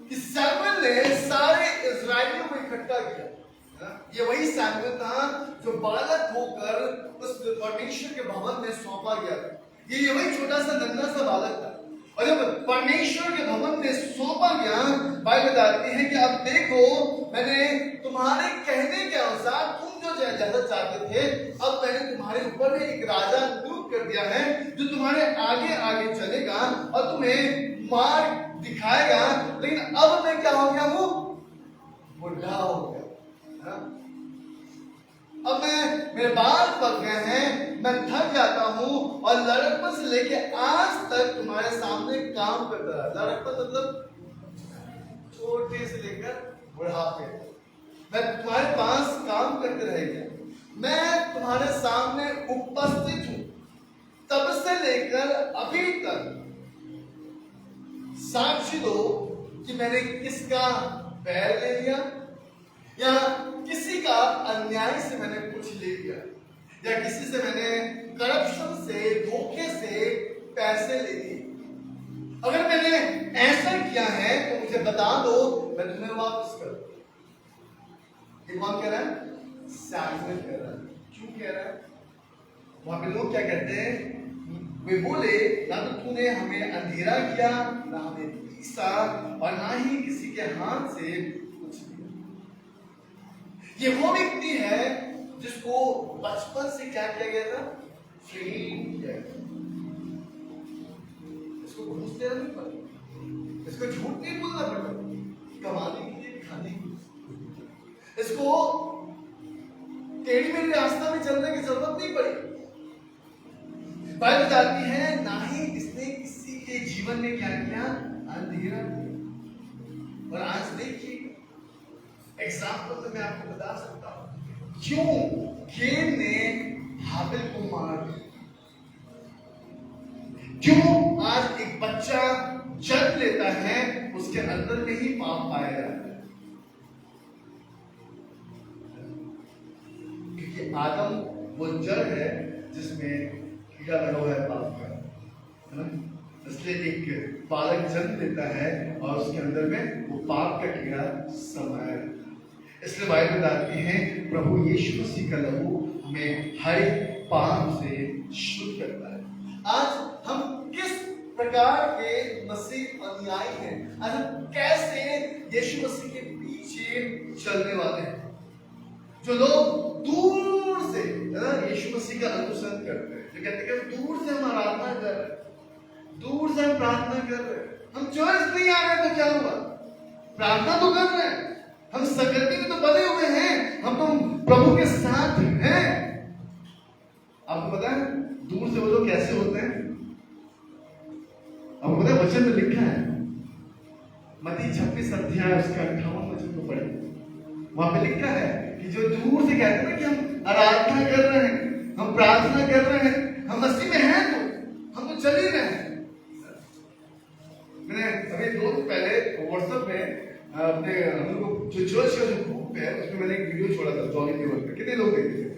कि सैमुएल ने सारे इजराइलियों को इकट्ठा किया। ये वही सैमुएल था जो बालक होकर उस परमेश्वर के भवन में सौंपा गया था। ये वही छोटा सा नन्हा सा बालक था, और जब परमेश्वर के भवन में सौंपा गया, बाइबल बताती है कि अब देखो, मैंने तुम्हारे कहने के अनुसार तुम जो ज्यादा चाहते थे, अब मैंने तुम्हारे ऊपर में एक राजा नियुक्त कर दिया है जो तुम्हारे आगे आगे चलेगा और तुम्हें मार्ग दिखाएगा। लेकिन अब मैं क्या हो गया हूं? बुढ़ा हो गया। अब मेरे बाल पक गए हैं, मैं थक जाता हूं और लड़कपन से लेके आज तक तुम्हारे सामने काम करता रहा। लड़कपन मतलब छोटे से लेकर बुढ़ापे, मैं तुम्हारे पास काम करते रह गया। मैं तुम्हारे सामने उपस्थित हूं तब से लेकर अभी तक। साक्षी दो कि मैंने किसका बैर ले लिया, या किसी का अन्याय से मैंने कुछ ले लिया, या किसी से मैंने करप्शन से, धोखे से पैसे ले लिए। अगर मैंने ऐसा किया है तो मुझे बता दो, मैं तुम्हें वापस कर दूं। ये कौन कह रहा है? सैमुएल कह रहा है। क्यों कह रहा है? वहां पे लोग क्या कहते हैं? वे बोले, ना तो तूने हमें अंधेरा किया, ना हमें पीसा, और ना ही किसी के हाथ से कुछ दिया। ये वो व्यक्ति है जिसको बचपन से क्या किया गया था? ट्रेन किया गया। इसको घूस देना नहीं पड़ा, इसको झूठ नहीं बोलना पड़ा, कमाने के लिए, खाने के लिए। इसको टेढ़ी मेढ़ी रास्ता में चलने की जरूरत नहीं पड़ी। बाइबल बताती है ना ही इसने किसी के जीवन में क्या किया? अंधेरा किया। और आज देखिए, एग्जाम्पल तो मैं आपको बता सकता हूं क्यों कैन ने हाबिल को मार दिया, क्यों आज एक बच्चा जन्म लेता है उसके अंदर में ही पाप पाया जाता है। क्योंकि आदम वो जड़ है जिसमें कीड़ा लगा हुआ है पाप का, है ना? इसलिए एक बालक जन्म लेता है और उसके अंदर में वो पाप का कीड़ा समाया रहता है। इसलिए बाइबल बताती है प्रभु यीशु मसीह का लहू हमें हर पाप से शुद्ध करता है। आज हम किस प्रकार के मसीह अनुयायी हैं? आज हम कैसे यीशु मसीह के पीछे चलने वाले हैं? जो लोग दूर से यीशु मसीह का अनुसरण करते हैं, जो कहते हैं कि दूर से हम आराधना कर रहे हैं, दूर से हम प्रार्थना कर रहे हैं, हम चर्च नहीं आ रहे तो क्या हुआ? प्रार्थना तो कर रहे हैं, हम संगति में तो बने हुए हैं, हम तो प्रभु के साथ हैं। आपको पता है दूर से वो लोग कैसे होते हैं? आपको पता है वचन में लिखा है, मत्ती 26 अध्याय उसका 58 वचन को पढ़े, वहां पे लिखा है कि जो दूर से कहते हैं ना कि हम आराधना कर रहे हैं, हम प्रार्थना कर रहे हैं, हम मसीह में हैं, तो हम तो चल ही रहे हैं। मैंने अभी 2 दिन पहले व्हाट्सएप में अपने हम लोग जो चर्च का जो ग्रुप है उसमें मैंने एक वीडियो छोड़ा था जॉनी लीवर का। कितने लोग देखे थे?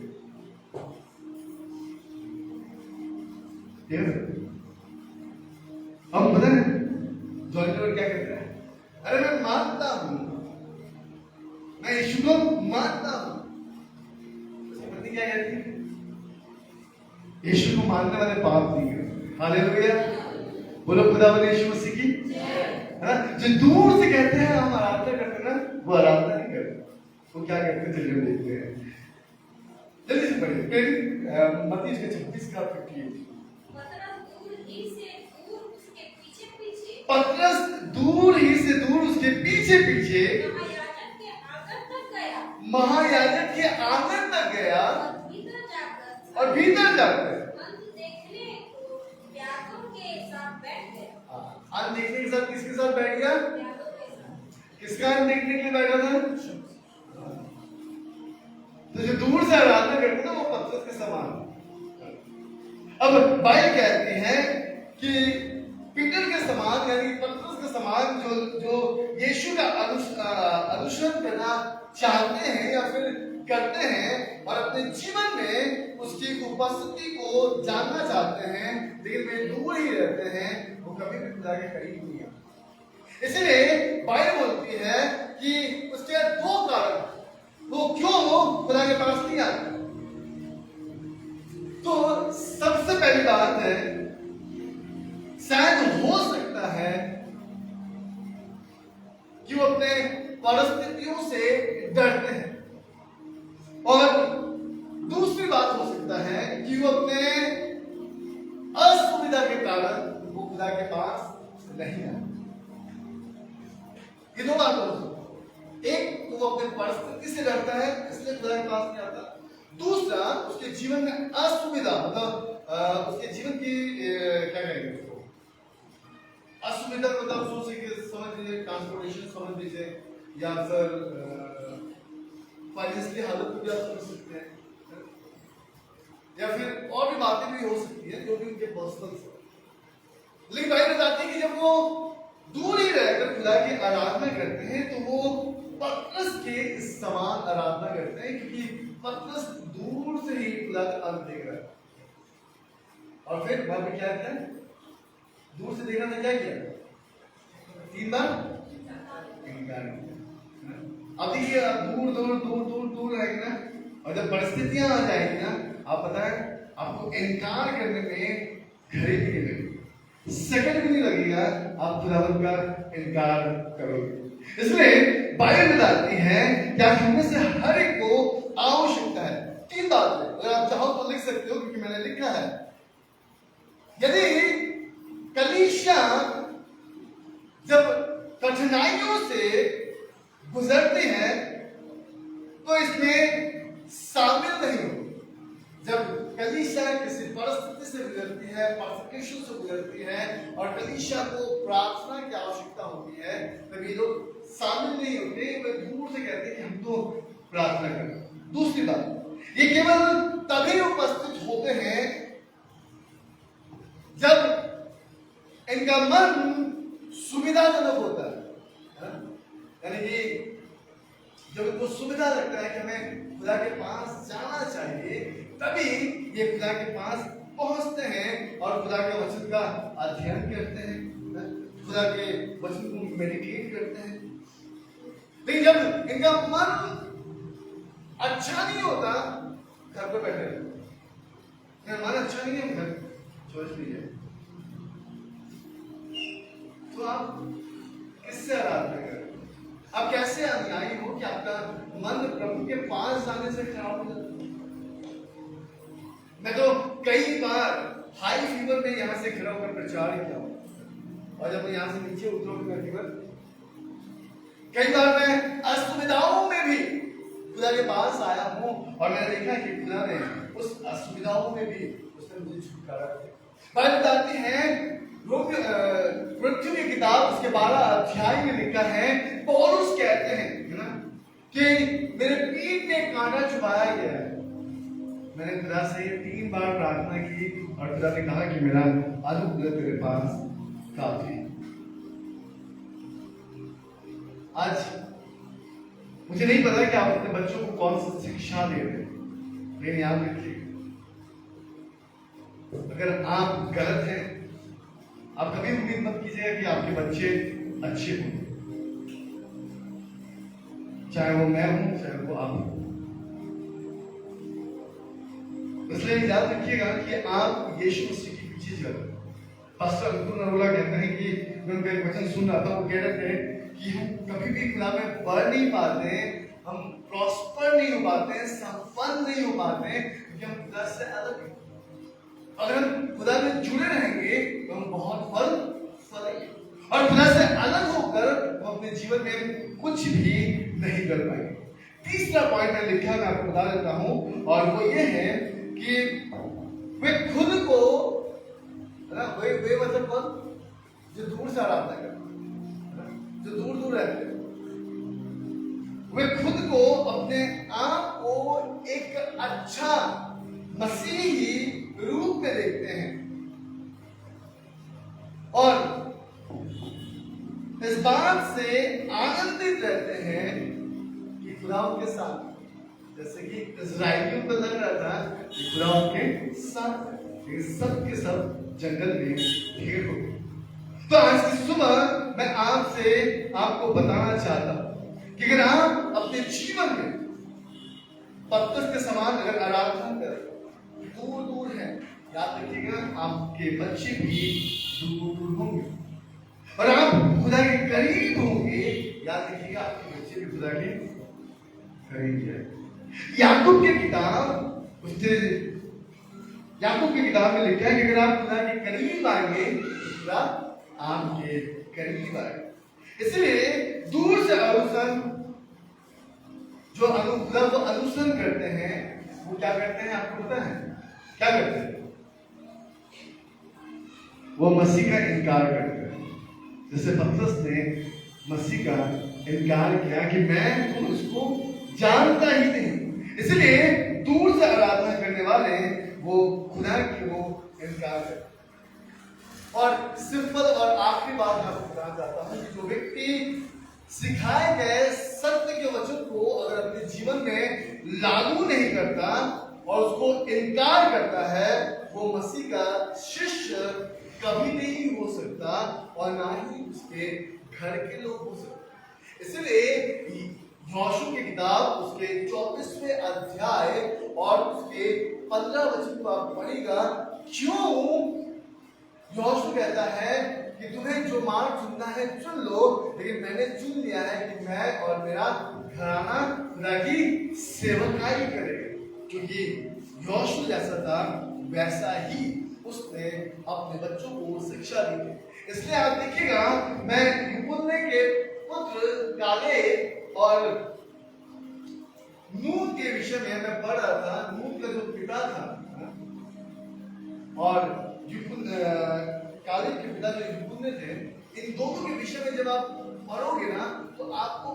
हम पता है जॉनी लीवर क्या कहते हैं? अरे मैं मानता हूं, मैं यीशु को मानता हूं। उसकी पत्नी क्या कहती है? यीशु को मानने वाले पाप नहीं करते। हालेलुया, बोलो खुदावंद यीशु मसीह की। जो दूर से कहते हैं हम आराधना करते हैं ना, वो आराधना नहीं करते, वो क्या कहते हैं? चलिए देखते हैं, जल्दी से पढ़िए मत्ती 26 का 58। पतरस दूर ही से दूर उसके पीछे महायाजक के आंगन तक गया और भीतर जाकर अंत देखने के साथ किसके साथ बैठ गया? किसका अंत देखने के लिए बैठा था? तो जो दूर से आराधना करते ना वो पतरस के समान। अब बाइबल कहती है कि पीटर के समान यानी पतरस के समान जो यीशु का अनुसरण करना चाहते हैं या फिर करते हैं और अपने जीवन में उसकी उपस्थिति को जानना चाहते हैं, लेकिन वे दूर ही रहते हैं, वो कभी भी खुदा के करीब नहीं आते। इसलिए बाइबल बोलती है कि उसके दो कारण वो क्यों खुदा के पास नहीं आते। तो सबसे पहली बात है, शायद हो सकता है कि वो अपने परिस्थितियों से डरते हैं, और दूसरी बात हो सकता है कि वो अपने असुविधा के कारण वो खुदा के पास नहीं आते। ये दो बात हो सकती है, एक तो वो अपने परिस्थिति से डरता है इसलिए खुदा के पास नहीं आता, दूसरा उसके जीवन में असुविधा, मतलब उसके जीवन की क्या कहेंगे उसको, असुविधा मतलब सोच के समझ लीजिए, ट्रांसपोर्टेशन समझ लीजिए, या फिर फाइनेंशियली हालत को भी आप समझ सकते हैं, या फिर और भी बातें भी हो सकती है जो भी उनके पर्सनल से। लेकिन बाइबल बताती है कि जब वो दूर ही रहकर खुदा की आराधना करते हैं तो वो पतरस के समान आराधना करते हैं, क्योंकि पतरस दूर से ही खुदा का अंत देख रहा है। और फिर वहां पे क्या किया, दूर से देखना था, क्या किया, 3 बार इनकार किया। अब देखिए, दूर दूर दूर दूर दूर रहेगी ना, और जब परिस्थितियां आ जाएगी ना, आप पता है आपको इनकार करने में घड़ी भी नहीं लगेगी, सेकंड भी नहीं लगेगा, आप खुदावंद का इनकार करोगे। इसलिए बाइबल बताती है कि आप हम में से हर एक को आवश्यकता है 3 बातें, अगर आप चाहो तो लिख सकते हो क्योंकि मैंने लिखा है। यदि कलीसिया जब कठिनाइयों से गुजरती है तो इसमें शामिल नहीं हो। जब कलीसिया किसी परिस्थिति से गुजरती है, परसिक्यूशन से गुजरती है और कलीसिया को प्रार्थना की आवश्यकता होती है, तब ये लोग शामिल नहीं होते, वे दूर से कहते हैं कि हम तो प्रार्थना करें। दूसरी बात, ये केवल तभी उपस्थित होते हैं जब इनका मन सुविधाजनक होता है, यानी कि जब इनको सुविधा लगता है कि हमें खुदा के पास जाना चाहिए, तभी ये खुदा के पास पहुंचते हैं और खुदा के वचन का अध्ययन करते हैं, खुदा के वचन को मेडिटेट करते हैं। लेकिन जब इनका मन अच्छा नहीं होता, घर पर बैठे रहते हैं, मन अच्छा नहीं है, घर छोड़ लीजिए, तो आप किससे आराधना करें? आप कैसे अनुयायी हो कि आपका मन प्रभु के पास जाने से खराब हो जाता है? मैं तो कई बार हाई फीवर में यहां से खड़ा होकर प्रचार किया हूं, और जब मैं यहां से नीचे उतरूंगा फीवर, कई बार मैं असुविधाओं में भी खुदा के पास आया हूं और मैंने देखा कि खुदा ने उस असुविधाओं में भी उसने मुझे छुटकारा दिया। बाइबल बताती है, पृथ्वी की किताब उसके 12 अध्याय में लिखा है, पौलुस कहते हैं ना कि मेरे पीठ में कांटा चुभाया गया है। मैंने खुदा से 3 बार प्रार्थना की और खुदा ने कहा कि मेरा अनुग्रह तेरे पास काफी है। आज मुझे नहीं पता कि आप अपने बच्चों को कौन सी शिक्षा दे रहे हैं, लेकिन याद रखिए, अगर आप गलत हैं, आप कभी उम्मीद मत कीजिएगा कि आपके बच्चे अच्छे होंगे, चाहे वो मैं हूं चाहे वो आप हो। इसलिए याद रखिएगा कि आप यीशु मसीह की पीछे चल रहे हैं। पास्टर अंकुर नरोला कहते हैं कि मैं उनका एक वचन सुन रहा था, वो कह रहे थे कि हम कभी भी खुदा में बढ़ नहीं पाते, हम प्रॉस्पर नहीं हो पाते, संपन्न नहीं हो पाते, क्योंकि हम खुदा से अलग हैं। अगर हम खुदा में जुड़े रहेंगे तो हम बहुत फल फलेंगे, और खुदा से अलग होकर हम अपने जीवन में कुछ भी नहीं कर पाएंगे। तीसरा पॉइंट मैं लिखा, मैं आपको बता देता हूं, और वो ये है कि वे खुद को, वे मतलब कौन, जो दूर से आराधना करते हैं, जो दूर दूर रहते हैं, वे खुद को, अपने आप को एक अच्छा मसीही रूप में देखते हैं और इस बात से आनंदित रहते हैं कि खुदावन के साथ, जैसे कि इजराइलियों को लग रहा था कि खुदावन के साथ, लेकिन सब के सब जंगल में भीड़ हो गई। तो आज की सुबह मैं आपसे आपको बताना चाहता हूं कि अगर आप अपने जीवन में पत्थर के समान अगर आराधना करें, दूर दूर है, याद रखिएगा आपके बच्चे भी दूर दूर होंगे, और आप खुदा के करीब होंगे, याद रखिएगा आपके बच्चे भी खुदा के करीब जाएंगे। याकूब की किताब में लिखा है कि अगर आप खुदा के करीब आएंगे तो खुदा आपके करीब आएंगे। इसलिए दूर से अनुसरण, जो खुदा को अनुसरण करते हैं वो क्या करते हैं आपको पता है? क्या करते हैं? वो मसीह का इनकार करते हैं। जैसे पतरस ने मसीह का इनकार किया कि मैं तो इसको जानता ही नहीं, इसलिए दूर से आराधना करने वाले वो खुदा की वो इनकार करते। और सिंपल और आखिरी बात मैं आपको बताना चाहता हूं कि जो व्यक्ति सिखाए गए सत्य के वचन को अगर अपने जीवन में लागू नहीं करता और उसको इनकार करता है, वो मसीह का शिष्य कभी नहीं हो सकता और ना ही उसके घर के लोग हो सकते। इसलिए यहोशू की किताब उसके 24वें अध्याय और उसके 15 वचन को आप पढ़ेगा, क्यों यहोशू कहता है कि तुम्हें जो मार्ग चुनना है चुन लो, लेकिन मैंने चुन लिया है कि मैं और मेरा घराना खुदा की सेवकाई करेगा। क्योंकि यहोशू जैसा था वैसा ही उसने अपने बच्चों को शिक्षा दी। इसलिए आप देखिएगा, मैं यूपुन्ने के पुत्र कालेब और नून के विषय में मैं पढ़ रहा था। नून का जो पिता था और कालेब के पिता जो यूपुन्ने थे, इन दोनों के विषय में जब आप पढ़ोगे ना तो आपको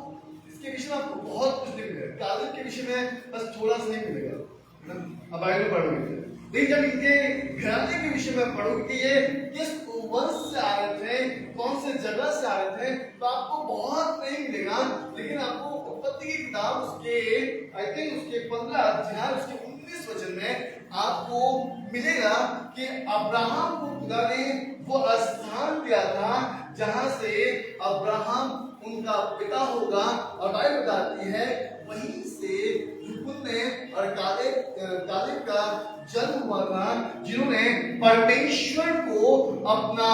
इसके विषय में आपको बहुत कुछ नहीं मिलेगा। कालेब के विषय में बस थोड़ा सा ही मिलेगा, अब बाइबल पढ़ोगे। लेकिन जब इनके घराने के विषय में पढ़ोगे कि ये किस वंश से आ रहे थे, कौन से जगह से आ रहे थे, तो आपको बहुत नहीं मिलेगा। लेकिन आपको उत्पत्ति की किताब उसके आई थिंक उसके 15 अध्याय उसके 19 वचन में आपको मिलेगा कि अब्राहम को खुदा ने वो स्थान दिया था जहां से अब्राहम उनका पिता होगा, और बाइबल बताती है वहीं से यूपुन्ने और कालेब का जन्म हुआ था, जिन्होंने परमेश्वर को अपना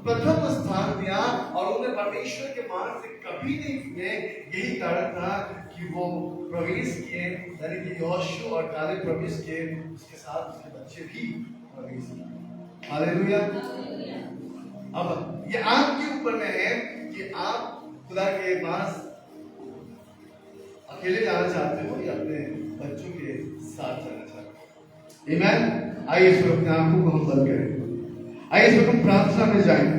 प्रथम स्थान दिया और उन्हें परमेश्वर के मार्ग से कभी नहीं छूए। यही कारण था कि वो प्रवेश किए, यानी कि यहोशू और कालेब प्रवेश किए, उसके साथ उसके बच्चे भी प्रवेश किए। हालेलुया। अब ये आपके ऊपर में है कि आप खुदा के पास अकेले जाना चाहते हो या अपने बच्चों के साथ जाना चाहते हो। आमीन। आइए इस वक्त अपनी आंखों को हम बंद करें, आइए इस वक्त हम प्रार्थना में जाएं।